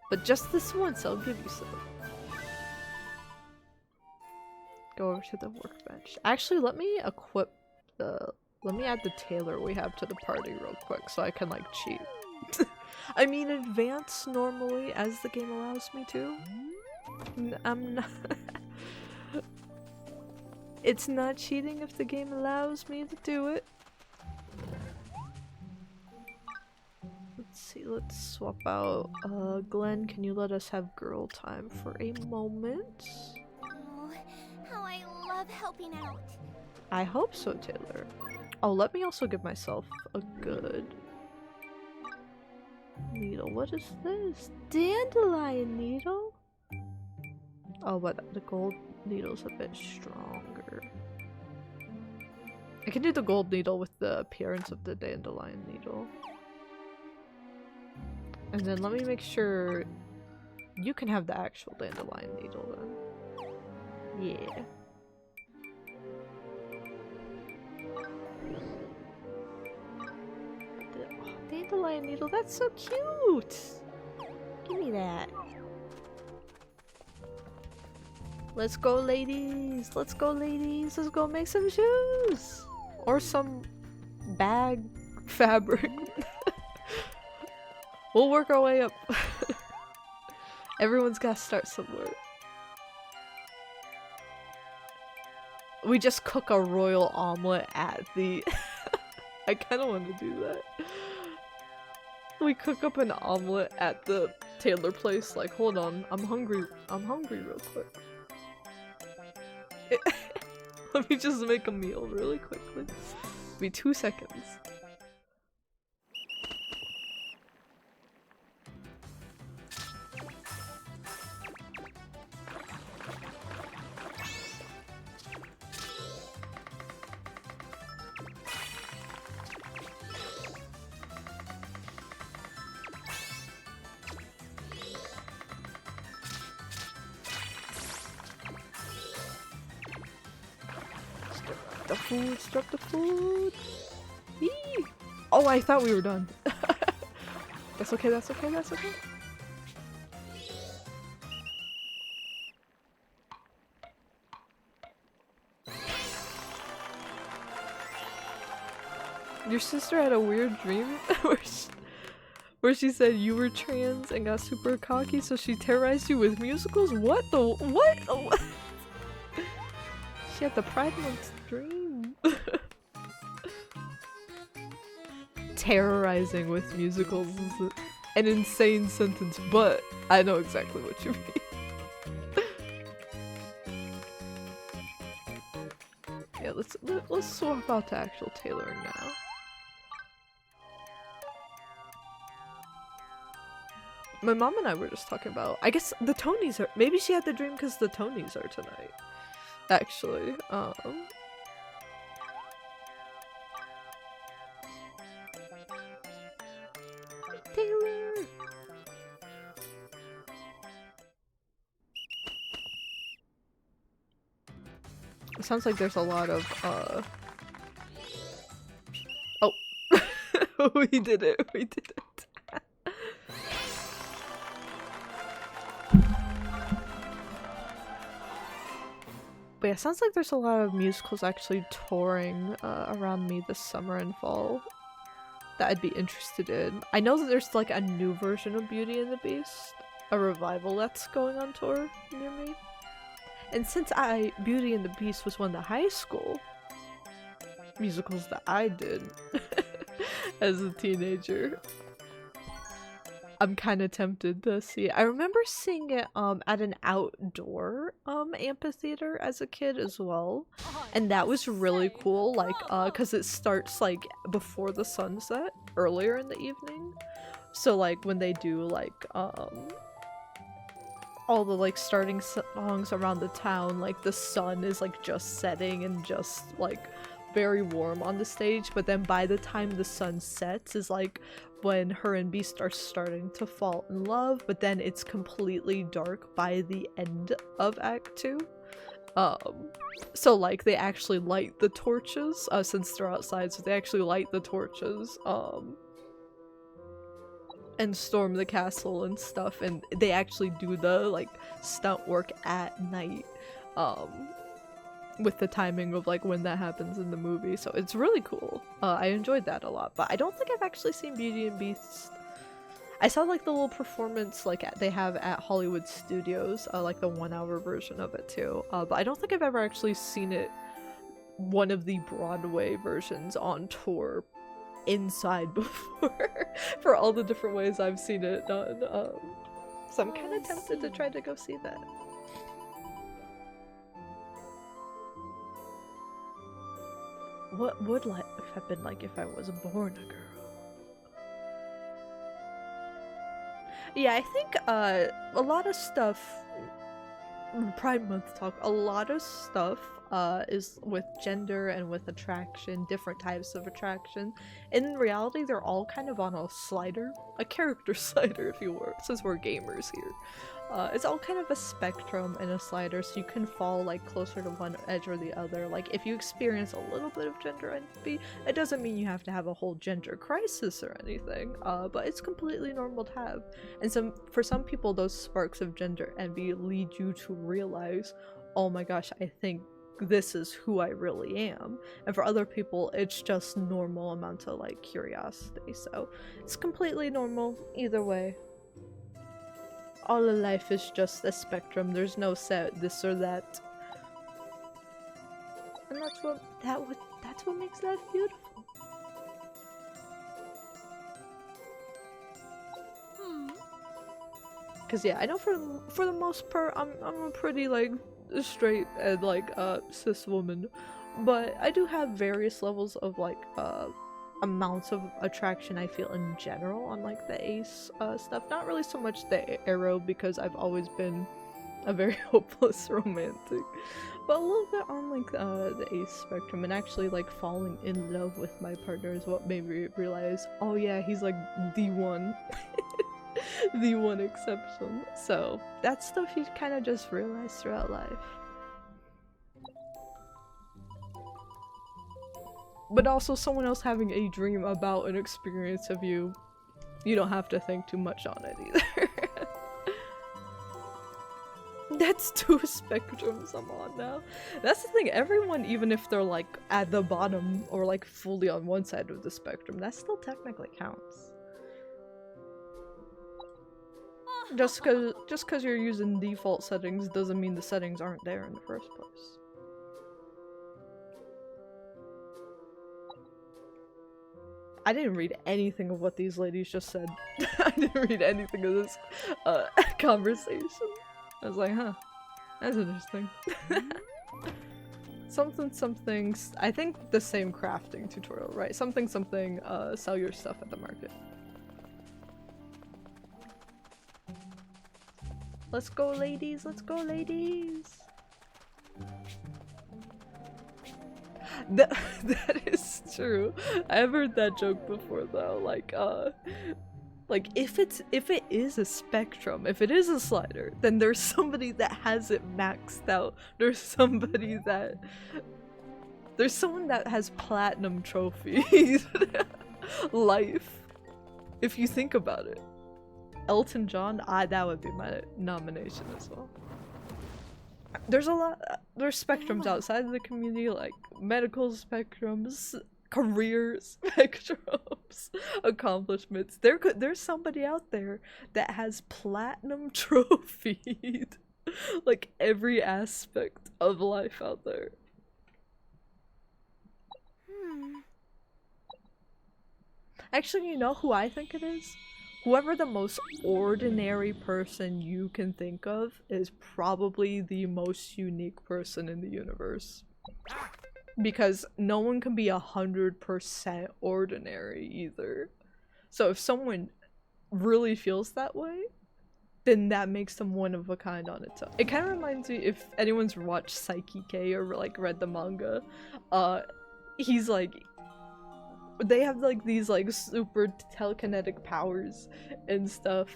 But just this once, I'll give you some. Go over to the workbench. Actually, let me equip the... Let me add the tailor we have to the party real quick so I can, like, cheat. I mean, advance normally as the game allows me to. I'm not... It's not cheating if the game allows me to do it. Let's see, let's swap out. Glenn, can you let us have girl time for a moment? Oh, how I love helping out. I hope so, Taylor. Oh, let me also give myself a good needle. What is this? Dandelion needle? Oh, but the gold needle's a bit stronger. I can do the gold needle with the appearance of the dandelion needle. And then let me make sure you can have the actual dandelion needle then. Yeah. Dandelion needle, that's so cute! Give me that. Let's go, ladies! Let's go, ladies! Let's go make some shoes! Or some bag fabric. We'll work our way up. Everyone's gotta start somewhere. We just cook a royal omelet at the... I kinda want to do that. We cook up an omelet at the tailor place. Like, hold on, I'm hungry real quick. Let me just make a meal really quickly. Be 2 seconds. Struck the food. Yee! Oh, I thought we were done. That's okay, that's okay, that's okay. Your sister had a weird dream where she said you were trans and got super cocky, so she terrorized you with musicals? What the what? She had the Pride Month dream. Terrorizing with musicals is an insane sentence, but I know exactly what you mean. Yeah, let's swap out to actual tailoring now. My mom and I were just talking about, I guess the Tonys are, maybe she had the dream because the Tonys are tonight. Actually, Taylor! It sounds like there's a lot of, oh! We did it, we did it. But yeah, it sounds like there's a lot of musicals actually touring around me this summer and fall that I'd be interested in. I know that there's like a new version of Beauty and the Beast, a revival that's going on tour near me. And since Beauty and the Beast was one of the high school musicals that I did as a teenager, I'm kind of tempted to see it. I remember seeing it at an outdoor amphitheater as a kid as well, and that was really cool, like because it starts like before the sunset, earlier in the evening. So like when they do like all the like starting songs around the town, like the sun is like just setting and just like very warm on the stage, but then by the time the sun sets is like when her and Beast are starting to fall in love, but then it's completely dark by the end of Act 2. So like they actually light the torches, since they're outside, so they actually light the torches, and storm the castle and stuff, and they actually do the like stunt work at night, with the timing of like when that happens in the movie, so it's really cool. I enjoyed that a lot, but I don't think I've actually seen Beauty and Beast. I saw like the little performance like they have at Hollywood Studios, like the 1-hour version of it too, but I don't think I've ever actually seen it, one of the Broadway versions on tour inside before for all the different ways I've seen it done, so I'm kind of tempted to try to go see that. What would life have been like if I was born a girl? Yeah, I think a lot of stuff, Pride Month talk, a lot of stuff is with gender and with attraction, different types of attraction. In reality, they're all kind of on a slider, a character slider if you were, since we're gamers here. It's all kind of a spectrum and a slider, so you can fall like closer to one edge or the other. Like if you experience a little bit of gender envy, it doesn't mean you have to have a whole gender crisis or anything, but it's completely normal to have. And for some people, those sparks of gender envy lead you to realize, oh my gosh, I think this is who I really am. And for other people, it's just normal amount of like curiosity, so it's completely normal either way. All of life is just a spectrum. There's no set this or that. And that's what makes life beautiful. Cause yeah, I know for the most part, I'm a pretty like straight and like cis woman, but I do have various levels of like amounts of attraction I feel in general on like the ace stuff. Not really so much the arrow because I've always been a very hopeless romantic, but a little bit on like the ace spectrum, and actually like falling in love with my partner is what made me realize, oh yeah, he's like the one. The one exception. So that stuff you kind of just realize throughout life. But also someone else having a dream about an experience of you, you don't have to think too much on it either. That's 2 spectrums I'm on now. That's the thing, everyone, even if they're like at the bottom or like fully on one side of the spectrum, that still technically counts. Just cause you're using default settings doesn't mean the settings aren't there in the first place. I didn't read anything of what these ladies just said. I didn't read anything of this conversation. I was like, huh, that's interesting. something, I think the same crafting tutorial, right? Something, sell your stuff at the market. Let's go, ladies! Let's go, ladies! That is true. I've heard that joke before, though. Like if it is a spectrum, if it is a slider, then there's somebody that has it maxed out. There's someone that has platinum trophies. Life. If you think about it. Elton John, that would be my nomination as well. There's spectrums outside of the community, like medical spectrums, career spectrums, accomplishments. There's somebody out there that has platinum trophied like every aspect of life out there. Actually, you know who I think it is? Whoever the most ordinary person you can think of is probably the most unique person in the universe. Because no one can be 100% ordinary either. So if someone really feels that way, then that makes them one of a kind on its own. It kind of reminds me, if anyone's watched Psyche K or like read the manga, he's like, they have like these like super telekinetic powers and stuff,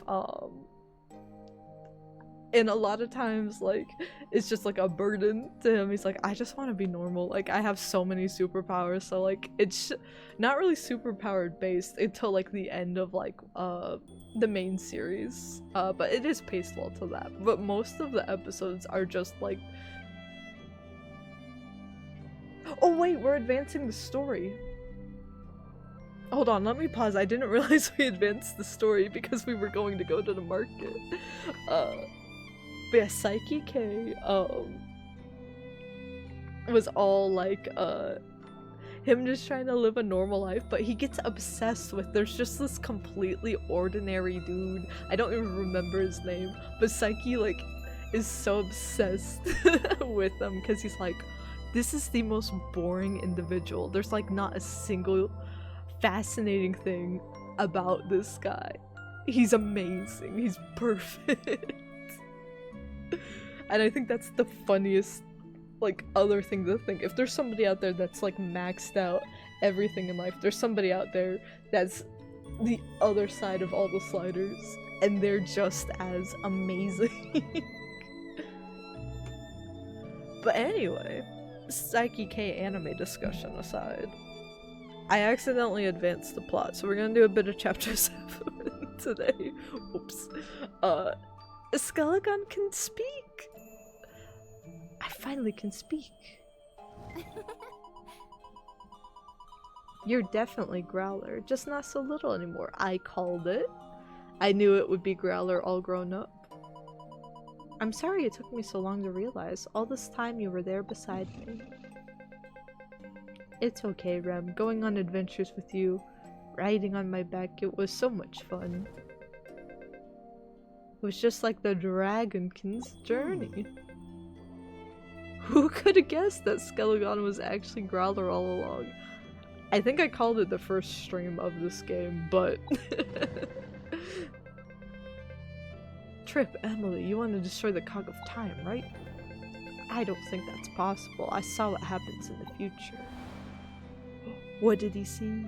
and a lot of times like it's just like a burden to him. He's like, I just want to be normal, like I have so many superpowers. So like it's not really superpowered based until like the end of like the main series, but it is paced well to that. But most of the episodes are just like, oh wait, we're advancing the story. Hold on, let me pause. I didn't realize we advanced the story because we were going to go to the market. But yeah, Psyche K, was all like, him just trying to live a normal life, but he gets obsessed with, there's just this completely ordinary dude. I don't even remember his name, but Psyche, like, is so obsessed with him because he's like, this is the most boring individual. There's like not a single fascinating thing about this guy. He's amazing. He's perfect. And I think that's the funniest like other thing to think. If there's somebody out there that's like maxed out everything in life, there's somebody out there that's the other side of all the sliders and they're just as amazing. But anyway, Psyche K anime discussion aside, I accidentally advanced the plot, so we're gonna do a bit of chapter 7 today. Oops. Skelegon can speak! I finally can speak. You're definitely Growler, just not so little anymore. I called it. I knew it would be Growler all grown up. I'm sorry it took me so long to realize. All this time you were there beside me. It's okay, Rem. Going on adventures with you, riding on my back, it was so much fun. It was just like the Dragonkin's journey. Who could have guessed that Skelegon was actually Growler all along? I think I called it the first stream of this game, but... Trip, Emily, you want to destroy the Cog of Time, right? I don't think that's possible. I saw what happens in the future. What did he see?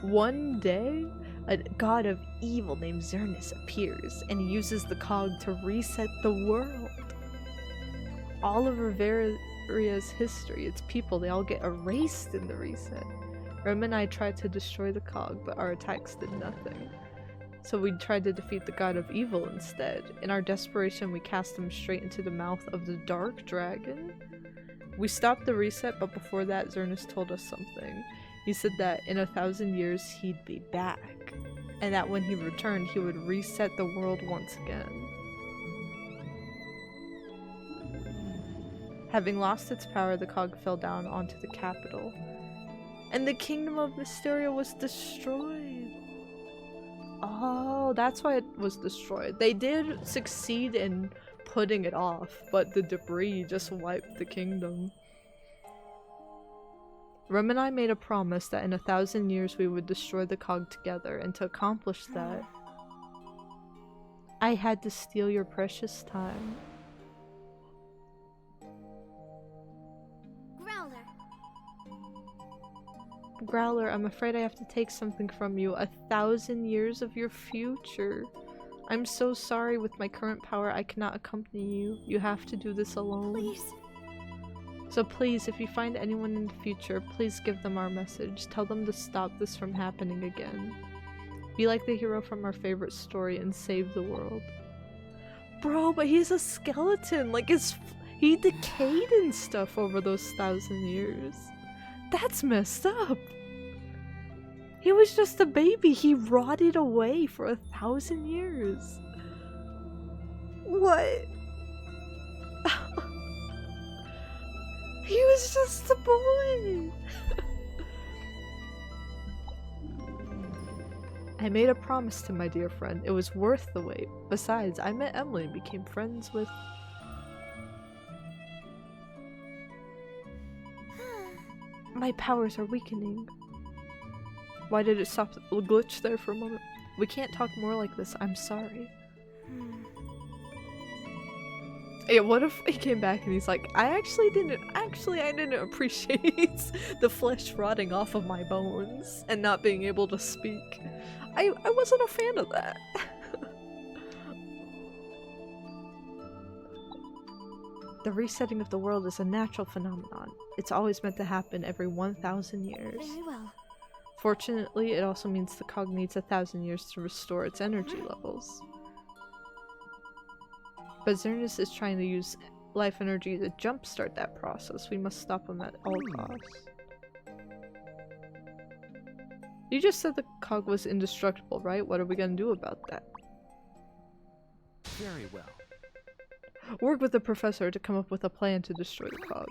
One day, a god of evil named Xerneas appears, and he uses the cog to reset the world. All of Riveria's history, its people, they all get erased in the reset. Rem and I tried to destroy the cog, but our attacks did nothing. So we tried to defeat the god of evil instead. In our desperation, we cast him straight into the mouth of the dark dragon. We stopped the reset, but before that, Xerneas told us something. He said that in 1,000 years, he'd be back. And that when he returned, he would reset the world once again. Having lost its power, the cog fell down onto the capital. And the kingdom of Mysteria was destroyed. Oh, that's why it was destroyed. They did succeed in putting it off, but the debris just wiped the kingdom. Rem and I made a promise that in 1,000 years we would destroy the cog together, and to accomplish that, I had to steal your precious time. Growler, I'm afraid I have to take something from you. 1,000 years of your future. I'm so sorry. With my current power, I cannot accompany you. You have to do this alone. Please. So please, if you find anyone in the future, please give them our message. Tell them to stop this from happening again. Be like the hero from our favorite story and save the world. Bro, but he's a skeleton. Like, he decayed and stuff over those 1,000 years. That's messed up. He was just a baby. He rotted away for 1,000 years. What? He was just a boy. I made a promise to my dear friend. It was worth the wait. Besides, I met Emily and became friends with... My powers are weakening. Why did it stop the glitch there for a moment? We can't talk more like this. I'm sorry. Yeah, what if he came back and he's like, I didn't appreciate the flesh rotting off of my bones and not being able to speak. I wasn't a fan of that. The resetting of the world is a natural phenomenon. It's always meant to happen every 1,000 years. Very well. Fortunately, it also means the cog needs 1,000 years to restore its energy levels. But Xerneas is trying to use life energy to jumpstart that process. We must stop him at all costs. You just said the cog was indestructible, right? What are we gonna do about that? Very well. Work with the professor to come up with a plan to destroy the cog.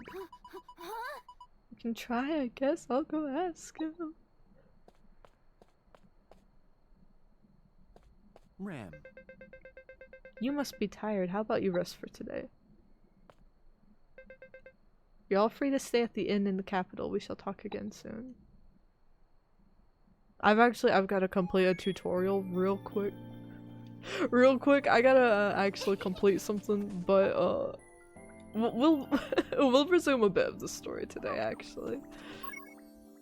You can try, I guess. I'll go ask him. Ram. You must be tired. How about you rest for today? You're all free to stay at the inn in the capital. We shall talk again soon. I've got to complete a tutorial real quick. Real quick, I gotta actually complete something, but we'll resume a bit of the story today, actually,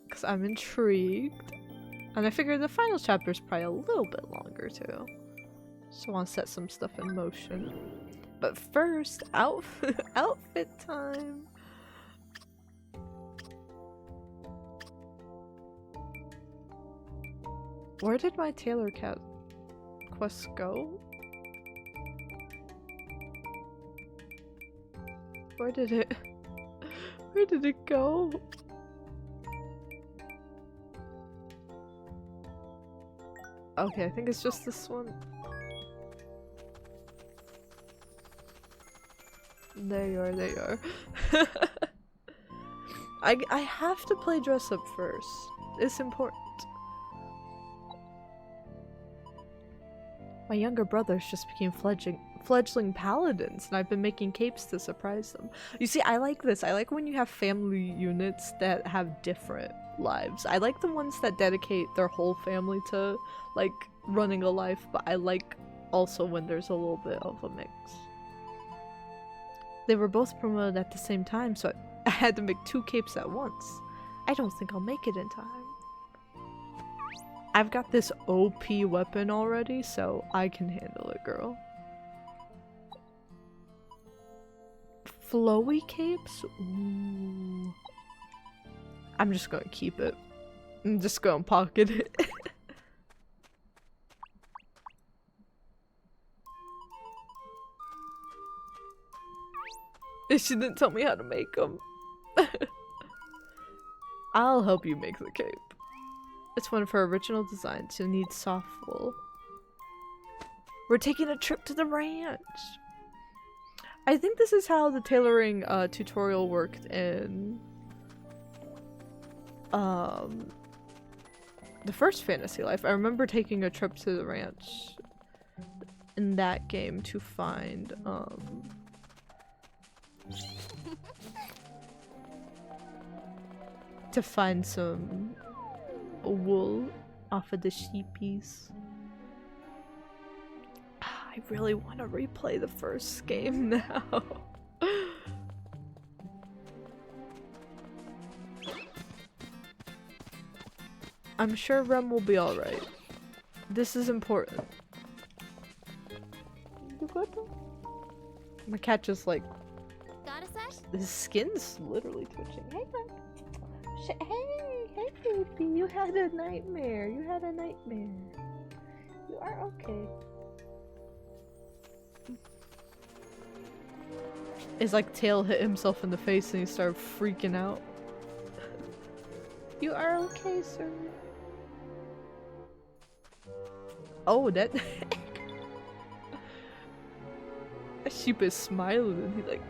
because I'm intrigued, and I figure the final chapter is probably a little bit longer too, so I want to set some stuff in motion. But first, outfit time. Where did my tailor cat quest go? Where did it go? Okay, I think it's just this one. There you are, there you are. I have to play dress up first. It's important. My younger brothers just became fledgling paladins, and I've been making capes to surprise them. You see, I like this. I like when you have family units that have different lives. I like the ones that dedicate their whole family to, like, running a life, but I like also when there's a little bit of a mix. They were both promoted at the same time, so I had to make 2 capes at once. I don't think I'll make it in time. I've got this OP weapon already, so I can handle it, girl. Flowy capes? Ooh. I'm just gonna keep it. I'm just gonna pocket it. She didn't tell me how to make them. I'll help you make the cape. It's one of her original designs. You'll need soft wool. We're taking a trip to the ranch. I think this is how the tailoring tutorial worked in the first Fantasy Life. I remember taking a trip to the ranch in that game to find some wool off of the sheepies. I really want to replay the first game now. I'm sure Rem will be alright. This is important. You good? My cat just like... Got a sec? His skin's literally twitching. Hey, hey, baby, you had a nightmare. You had a nightmare. You are okay. His like tail hit himself in the face and he started freaking out. You are okay, sir. Oh, that sheep is smiling and he like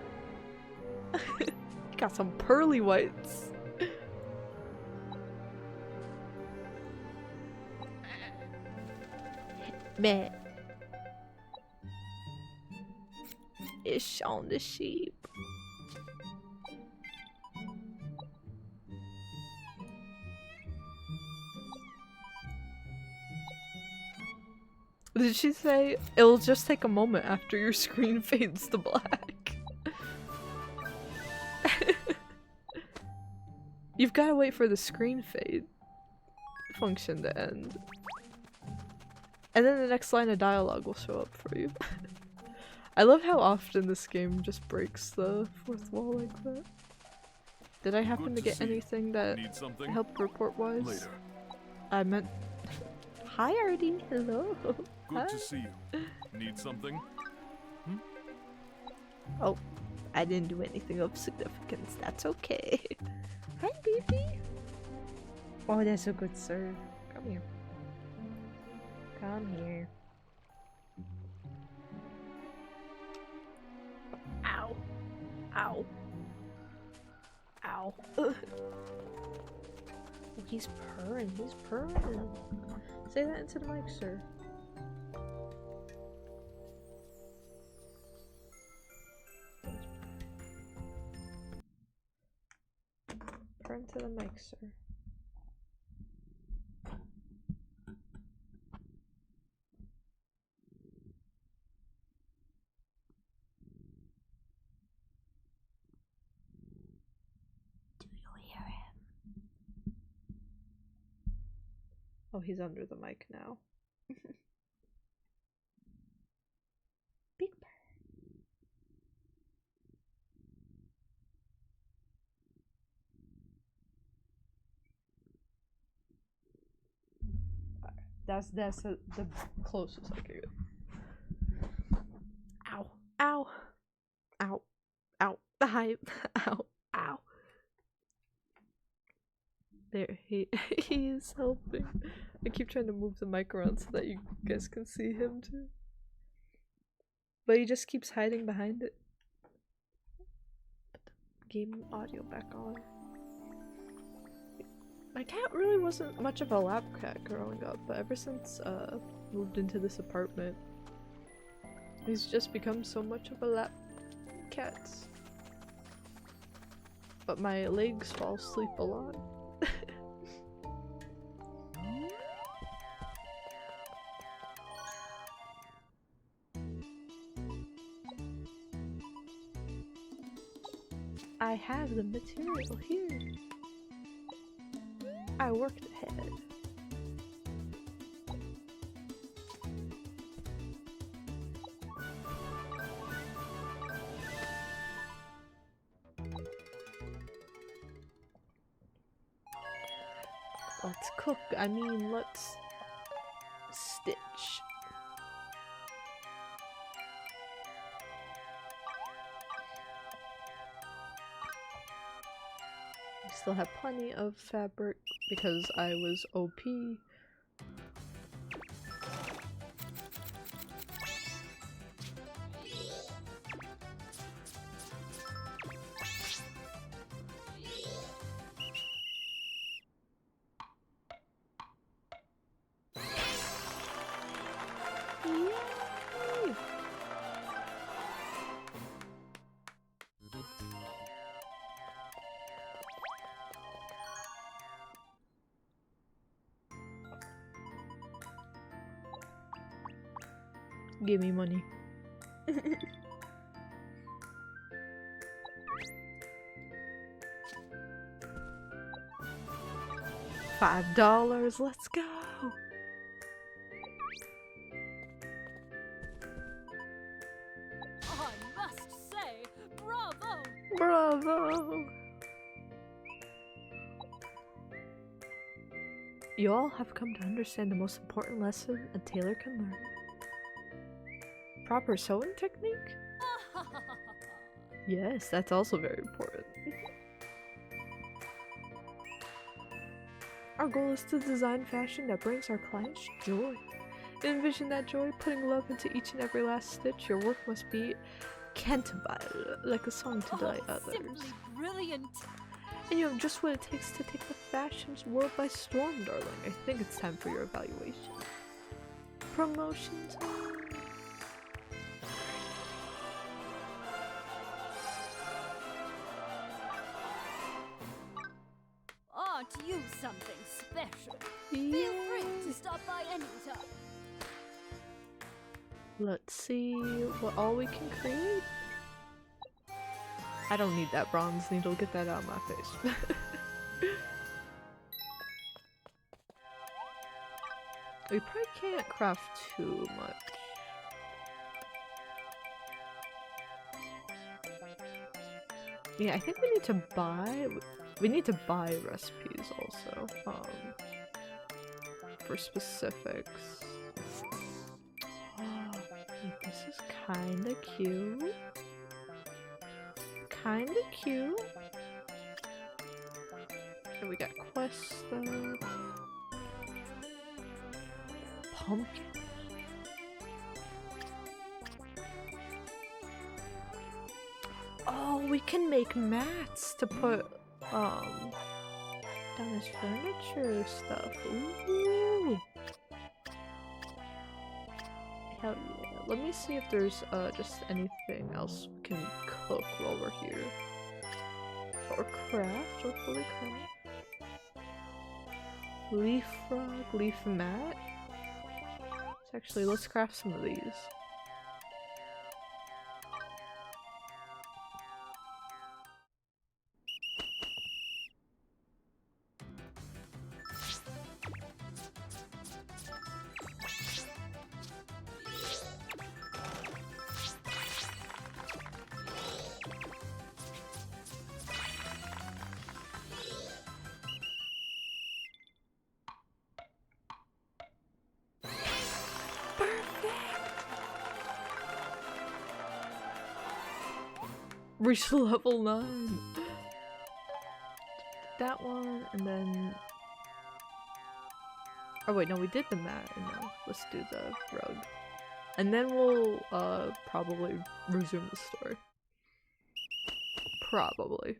he got some pearly whites. Man. It's on the sheep. Did she say it'll just take a moment after your screen fades to black? You've got to wait for the screen fade function to end. And then the next line of dialogue will show up for you. I love how often this game just breaks the fourth wall like that. Did I happen to get anything that helped report-wise? Later. I meant... Hi, Artie. Hello. Good Hi. to see you. Need something? Oh, I didn't do anything of significance. That's okay. Hi, baby. Oh, that's a good sir. Come here. Come here. Ow. Ow. Ow. Ugh. Oh, he's purring. He's purring. Say that into the mic, sir. Purr into the mic, sir. Oh, he's under the mic now. Big bird. That's the closest I can get. Ow. Ow. Ow. Ow. Hi. Ow. Ow. There, he is helping. I keep trying to move the mic around so that you guys can see him too. But he just keeps hiding behind it. Put the game audio back on. My cat really wasn't much of a lap cat growing up, but ever since moved into this apartment, he's just become so much of a lap cat. But my legs fall asleep a lot. I have the material here. I worked ahead. Let's cook. I mean, let's stitch. We still have plenty of fabric because I was OP. Yay! Give me money. $5, let's go! I must say, bravo! Bravo! You all have come to understand the most important lesson a tailor can learn. Proper sewing technique? Yes, that's also very important. Our goal is to design fashion that brings our clients joy. Envision that joy, putting love into each and every last stitch. Your work must be cantabile, like a song to delight others. Simply brilliant! And you have just what it takes to take the fashion world by storm, darling. I think it's time for your evaluation. Promotion time. Aren't you something special? Yay. Feel free to stop by anytime. Let's see what all we can create. I don't need that bronze needle, get that out of my face. We probably can't craft too much. Yeah, I think we need to buy recipes also, for specifics. Oh, this is kinda cute. Kinda cute. Okay, we got quest stuff. Pumpkin. Oh, we can make mats to put down as furniture stuff. Ooh. Hell yeah. Let me see if there's just anything else we can cook while we're here. Or craft, or fully craft. Leaf frog, leaf mat. Actually, let's craft some of these. Reach level 9. That one, and then. Oh wait, no, we did the mat, and now let's do the rug, and then we'll probably resume the story. Probably.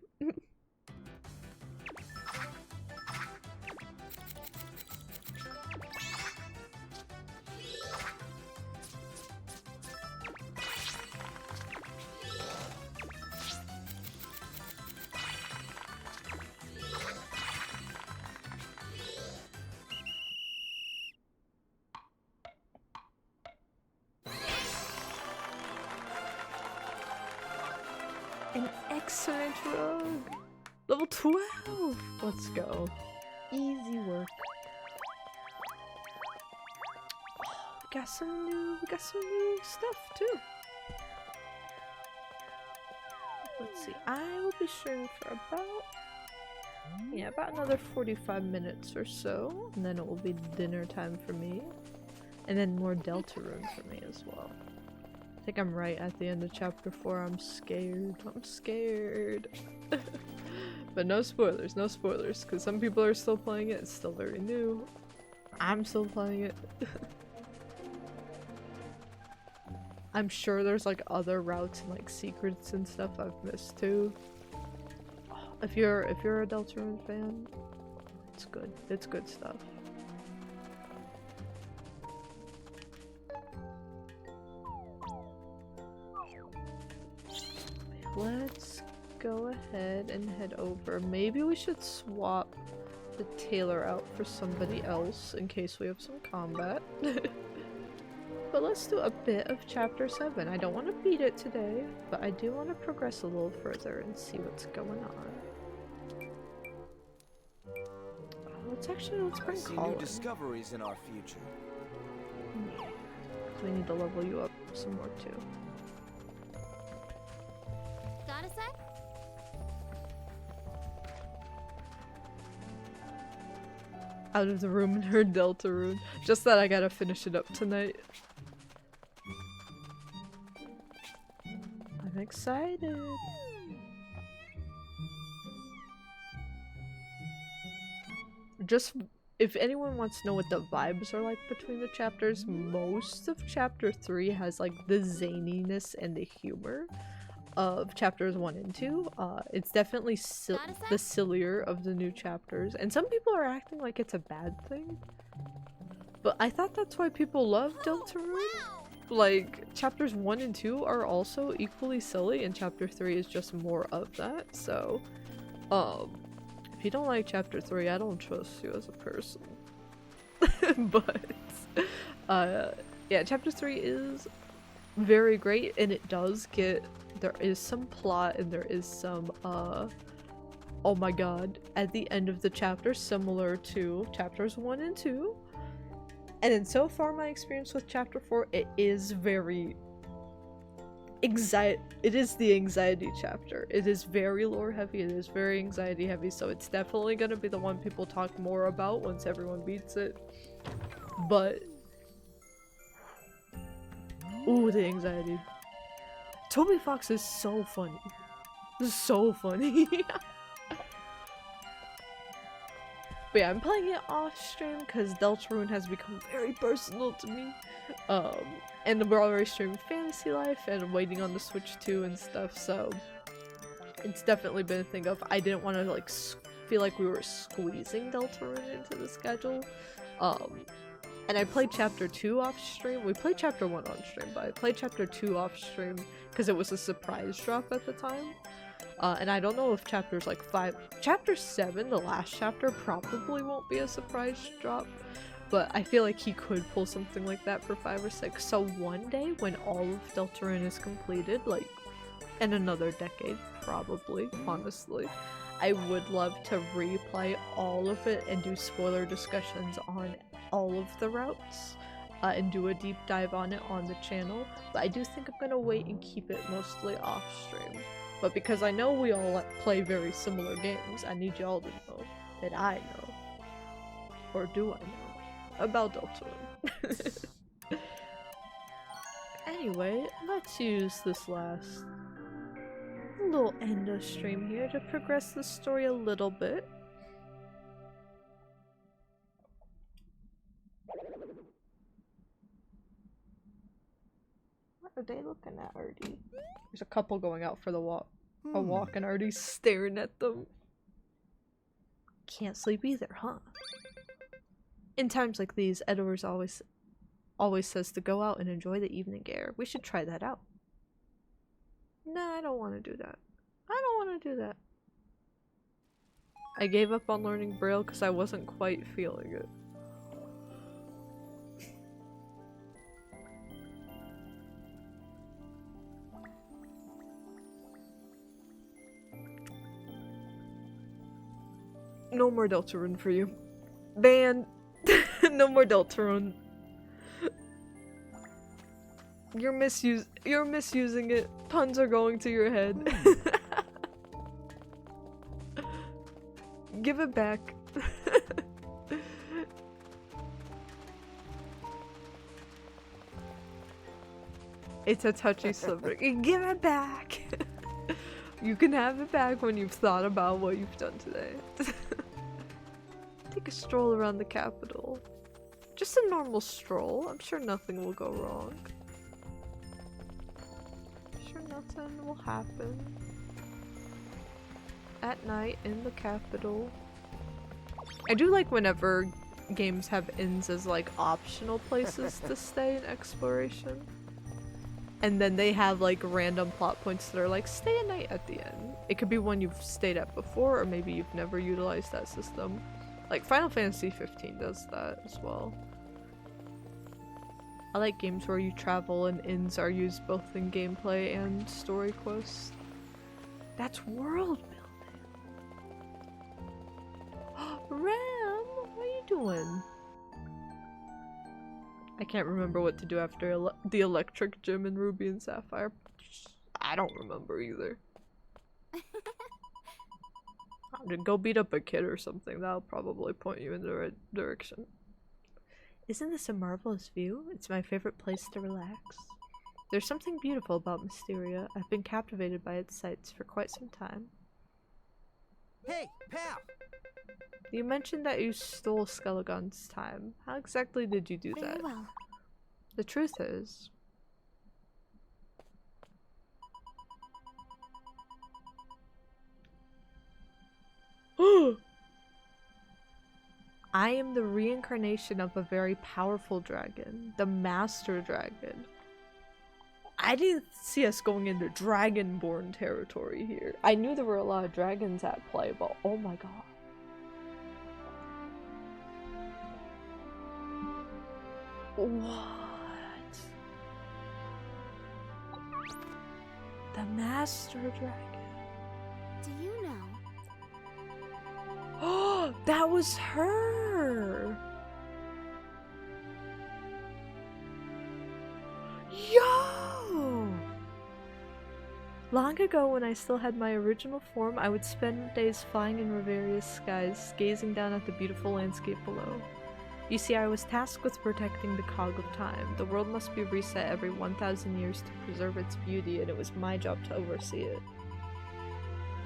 An excellent rug! Level 12! Let's go. Easy work. Oh, we got some new stuff too. Let's see, I will be streaming for about another 45 minutes or so, and then it will be dinner time for me. And then more Deltarune for me as well. I think I'm right at the end of chapter 4. I'm scared. I'm scared. But no spoilers, because some people are still playing it. It's still very new. I'm still playing it. I'm sure there's like other routes and like secrets and stuff I've missed too. If you're a Deltarune fan, it's good. It's good stuff. Let's go ahead and head over. Maybe we should swap the tailor out for somebody else in case we have some combat. But let's do a bit of chapter 7. I don't want to beat it today, but I do want to progress a little further and see what's going on. Let's bring I see Colin. new discoveries in our future. We need to level you up some more too. Got a sec? Out of the room in her Deltarune. Just that I gotta finish it up tonight. I'm excited. Just if anyone wants to know what the vibes are like between the chapters, most of chapter 3 has like the zaniness and the humor of chapters 1 and 2. It's definitely the sillier of the new chapters, and some people are acting like it's a bad thing, but I thought that's why people love Deltarune. Like, chapters 1 and 2 are also equally silly, and chapter 3 is just more of that, so if you don't like chapter 3, I don't trust you as a person. But yeah, chapter 3 is very great, and it does get, there is some plot and there is some oh my god at the end of the chapter, similar to chapters 1 and 2. And then so far my experience with chapter 4, it is very it is the anxiety chapter. It is very lore heavy, it is very anxiety heavy, so it's definitely gonna be the one people talk more about once everyone beats it. But ooh, the anxiety. Toby Fox is so funny. So funny. But yeah, I'm playing it off stream because Deltarune has become very personal to me. And we're already streaming Fantasy Life and waiting on the Switch 2 and stuff, so it's definitely been a thing of I didn't want to like feel like we were squeezing Deltarune into the schedule. And I played chapter 2 off stream. We played chapter 1 on stream, but I played chapter 2 off stream because it was a surprise drop at the time. And I don't know if chapters like 5, chapter 7, the last chapter, probably won't be a surprise drop, but I feel like he could pull something like that for 5 or 6. So one day when all of Deltarune is completed, like in another decade, probably, honestly, I would love to replay all of it and do spoiler discussions on all of the routes. And do a deep dive on it on the channel, but I do think I'm gonna wait and keep it mostly off stream. But because I know we all play very similar games, I need y'all to know that I know, or do I know, about Deltarune. Anyway, let's use this last little end of stream here to progress the story a little bit. What are they looking at, Artie? There's a couple going out for the walk. A walk and Artie's staring at them. Can't sleep either, huh? In times like these, Edwards always says to go out and enjoy the evening air. We should try that out. No, I don't want to do that. I don't want to do that. I gave up on learning Braille because I wasn't quite feeling it. No more Deltarune for you. Ban. No more Deltarune. You're misusing it. Puns are going to your head. Give it back. It's a touchy subject. Give it back. You can have it back when you've thought about what you've done today. Take a stroll around the capital. Just a normal stroll. I'm sure nothing will go wrong. I'm sure nothing will happen. At night in the capital. I do like whenever games have inns as like optional places to stay in exploration. And then they have like random plot points that are like stay a night at the end. It could be one you've stayed at before, or maybe you've never utilized that system. Like Final Fantasy 15 does that as well. I like games where you travel and inns are used both in gameplay and story quests. That's world building. Ram, what are you doing? I can't remember what to do after the electric gym in Ruby and Sapphire. I don't remember either. Go beat up a kid or something. That'll probably point you in the right direction. Isn't this a marvelous view? It's my favorite place to relax. There's something beautiful about Mysteria. I've been captivated by its sights for quite some time. Hey, pal! You mentioned that you stole Skelegon's time. How exactly did you do that? Very well. The truth is... I am the reincarnation of a very powerful dragon, the Master Dragon. I didn't see us going into Dragonborn territory here. I knew there were a lot of dragons at play, but oh my god. What? The Master Dragon. Do you know? Oh, that was her! Yo! Long ago, when I still had my original form, I would spend days flying in Riveria's skies, gazing down at the beautiful landscape below. You see, I was tasked with protecting the cog of time. The world must be reset every 1,000 years to preserve its beauty, and it was my job to oversee it.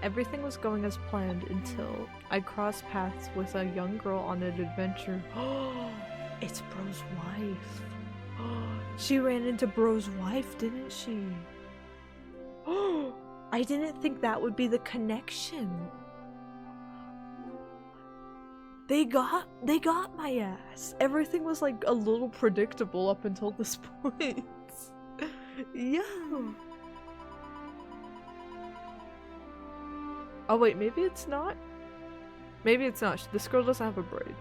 Everything was going as planned until I crossed paths with a young girl on an adventure. It's Bro's wife. She ran into Bro's wife, didn't she? I didn't think that would be the connection. They got my ass. Everything was like a little predictable up until this point. Yeah. Oh wait, maybe it's not? Maybe it's not. This girl doesn't have a braid.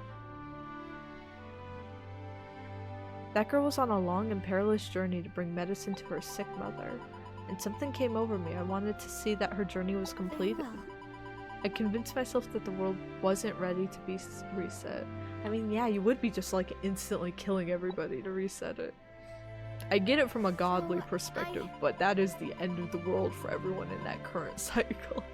That girl was on a long and perilous journey to bring medicine to her sick mother. And something came over me. I wanted to see that her journey was completed. I convinced myself that the world wasn't ready to be reset. I mean, yeah, you would be just like instantly killing everybody to reset it. I get it from a godly perspective, but that is the end of the world for everyone in that current cycle.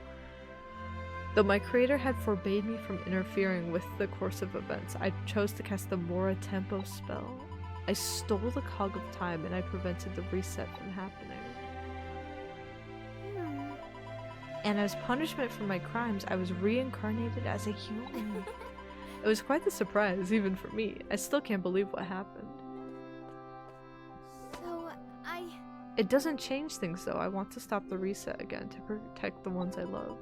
Though my creator had forbade me from interfering with the course of events, I chose to cast the Mora Tempo spell. I stole the cog of time and I prevented the reset from happening. And as punishment for my crimes, I was reincarnated as a human. It was quite the surprise, even for me. I still can't believe what happened. So, It doesn't change things though. I want to stop the reset again to protect the ones I love.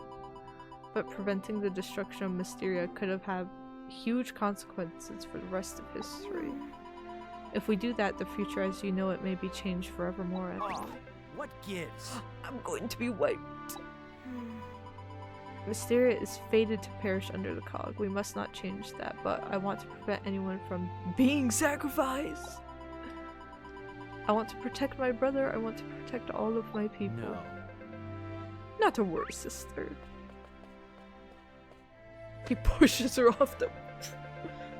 But preventing the destruction of Mysteria could have had huge consequences for the rest of history. If we do that, the future as you know it may be changed forevermore. Oh, what gives? I'm going to be wiped. Mysteria is fated to perish under the cog. We must not change that, but I want to prevent anyone from being sacrificed. I want to protect my brother. I want to protect all of my people. No. Not to worry, sister. He pushes her off the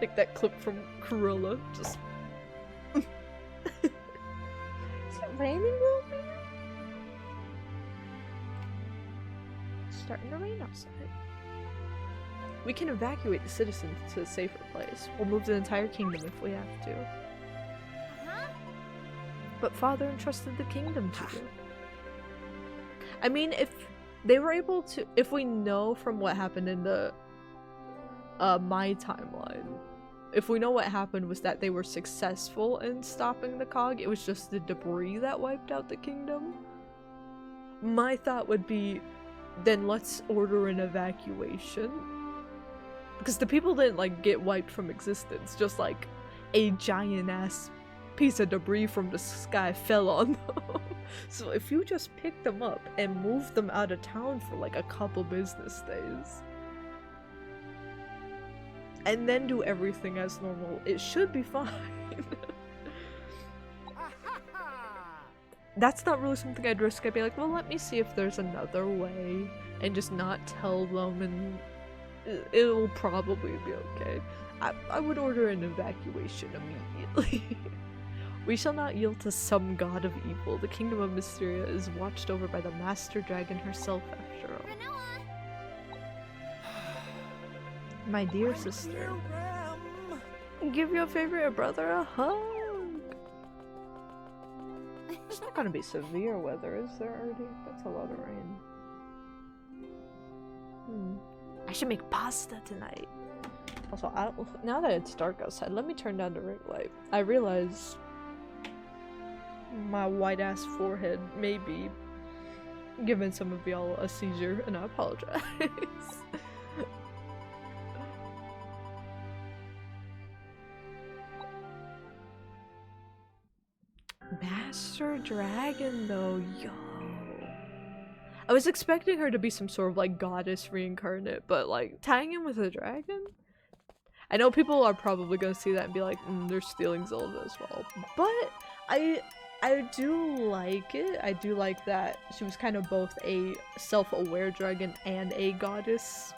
like that clip from Cruella. Just is it raining a little bit? It's starting to rain outside. We can evacuate the citizens to a safer place. We'll move the entire kingdom if we have to. But Father entrusted the kingdom to you. I mean, if they were able to, if we know from what happened in the my timeline, if we know what happened was that they were successful in stopping the cog, it was just the debris that wiped out the kingdom. My thought would be, then let's order an evacuation. Because the people didn't like get wiped from existence, just like a giant ass piece of debris from the sky fell on them. So if you just pick them up and move them out of town for like a couple business days, and then do everything as normal, it should be fine. That's not really something I'd risk. I'd be like, well, let me see if there's another way, and just not tell them, and it'll probably be okay. I would order an evacuation immediately. We shall not yield to some god of evil. The kingdom of Mysteria is watched over by the Master Dragon herself, after all. My dear sister, give your favorite brother a hug. It's not gonna be severe weather, is there already? That's a lot of rain. I should make pasta tonight. Also, now that it's dark outside, let me turn down the ring light. I realize my white ass forehead may be giving some of y'all a seizure, and I apologize. Master Dragon though, yo. I was expecting her to be some sort of like goddess reincarnate, but like tying in with a dragon? I know people are probably gonna see that and be like, they're stealing Zelda as well. But I do like it. I do like that she was kind of both a self-aware dragon and a goddess.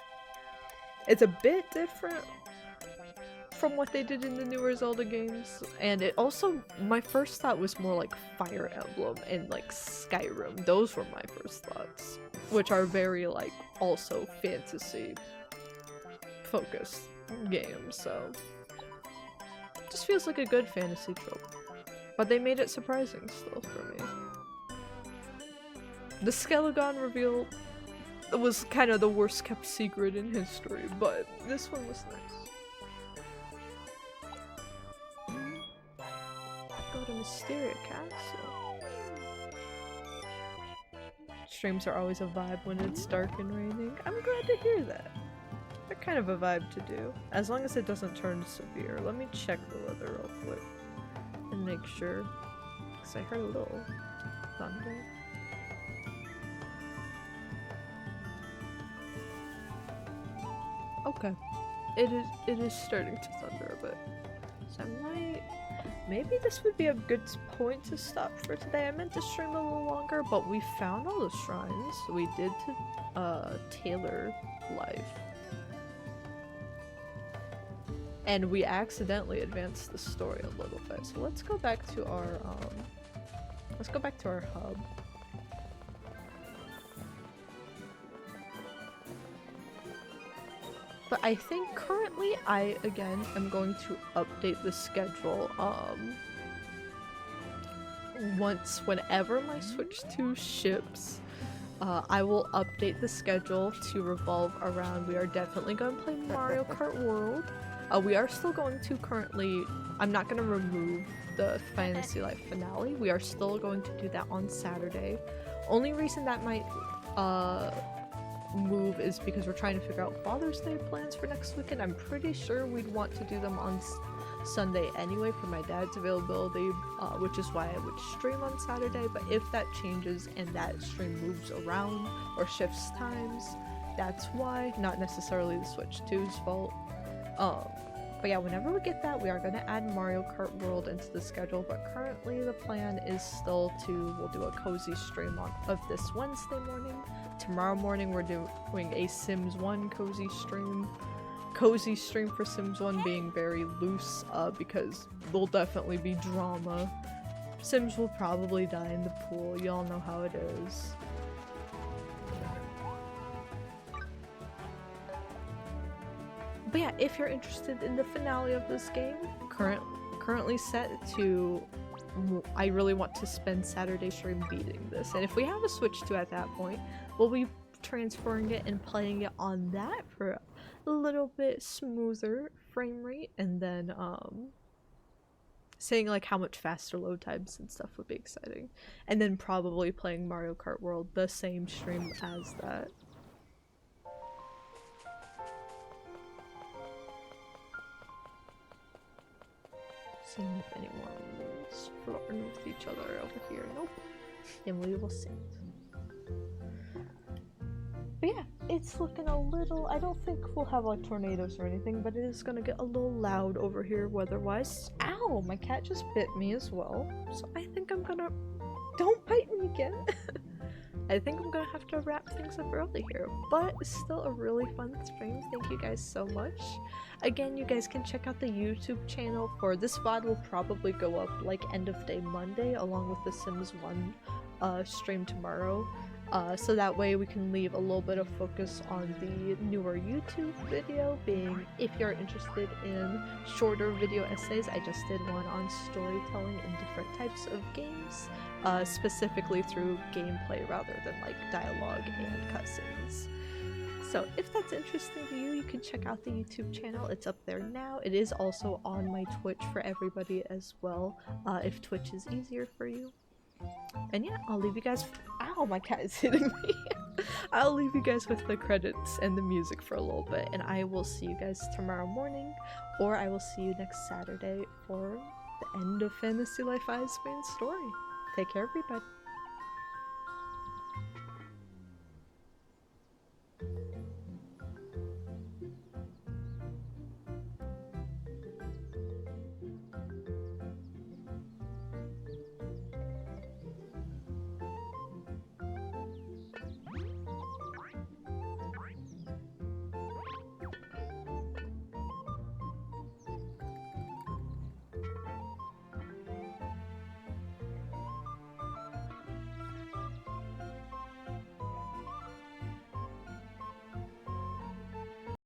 It's a bit different from what they did in the newer Zelda games, and it also, my first thought was more like Fire Emblem and like Skyrim. Those were my first thoughts, which are very like also fantasy focused games, so it just feels like a good fantasy trope. But they made it surprising still for me. The Skelegon reveal was kind of the worst kept secret in history, but this one was nice. Go to Mysteria Castle. Streams are always a vibe when it's dark and raining. I'm glad to hear that. They're kind of a vibe to do, as long as it doesn't turn severe. Let me check the weather real quick and make sure, because I heard a little thunder. Okay, it is starting to thunder a bit, so I might. Maybe this would be a good point to stop for today. I meant to stream a little longer, but we found all the shrines. We did to Taylor Life. And we accidentally advanced the story a little bit. So let's go back to our hub. But I think currently I, again, am going to update the schedule, whenever my Switch 2 ships, I will update the schedule to revolve around, we are definitely going to play Mario Kart World. We are still going to currently, I'm not going to remove the Fantasy Life finale, we are still going to do that on Saturday. Only reason that might, move is because we're trying to figure out Father's Day plans for next weekend. I'm pretty sure we'd want to do them on Sunday anyway for my dad's availability, which is why I would stream on Saturday. But if that changes and that stream moves around or shifts times, that's why, not necessarily the Switch 2's fault. But yeah, whenever we get that, we are going to add Mario Kart World into the schedule, but currently the plan is still we'll do a cozy stream of this Wednesday morning. Tomorrow morning we're doing a Sims 1 cozy stream. Cozy stream for Sims 1 being very loose, because there'll definitely be drama. Sims will probably die in the pool, y'all know how it is. But yeah, if you're interested in the finale of this game, currently set to, I really want to spend Saturday stream beating this. And if we have a Switch 2 at that point, we'll be transferring it and playing it on that for a little bit smoother frame rate, and then seeing like how much faster load times and stuff would be exciting. And then probably playing Mario Kart World the same stream as that. Seeing if anyone's flirting with each other over here. Nope. And we will see. But yeah, it's looking a little, I don't think we'll have like tornadoes or anything, but it is gonna get a little loud over here weather-wise. Ow! My cat just bit me as well. So I think I'm gonna, don't bite me again. I think I'm gonna have to wrap things up early here, but it's still a really fun stream. Thank you guys so much. Again, you guys can check out the YouTube channel for this VOD will probably go up like end of day Monday along with the Sims 1 stream tomorrow. So that way we can leave a little bit of focus on the newer YouTube video, being if you're interested in shorter video essays. I just did one on storytelling in different types of games, specifically through gameplay rather than like dialogue and cutscenes. So if that's interesting to you, you can check out the YouTube channel. It's up there now. It is also on my Twitch for everybody as well, if Twitch is easier for you. And yeah, I'll leave you guys. Ow, my cat is hitting me. I'll leave you guys with the credits and the music for a little bit, and I will see you guys tomorrow morning, or I will see you next Saturday for the end of Fantasy Life I's main story. Take care, everybody.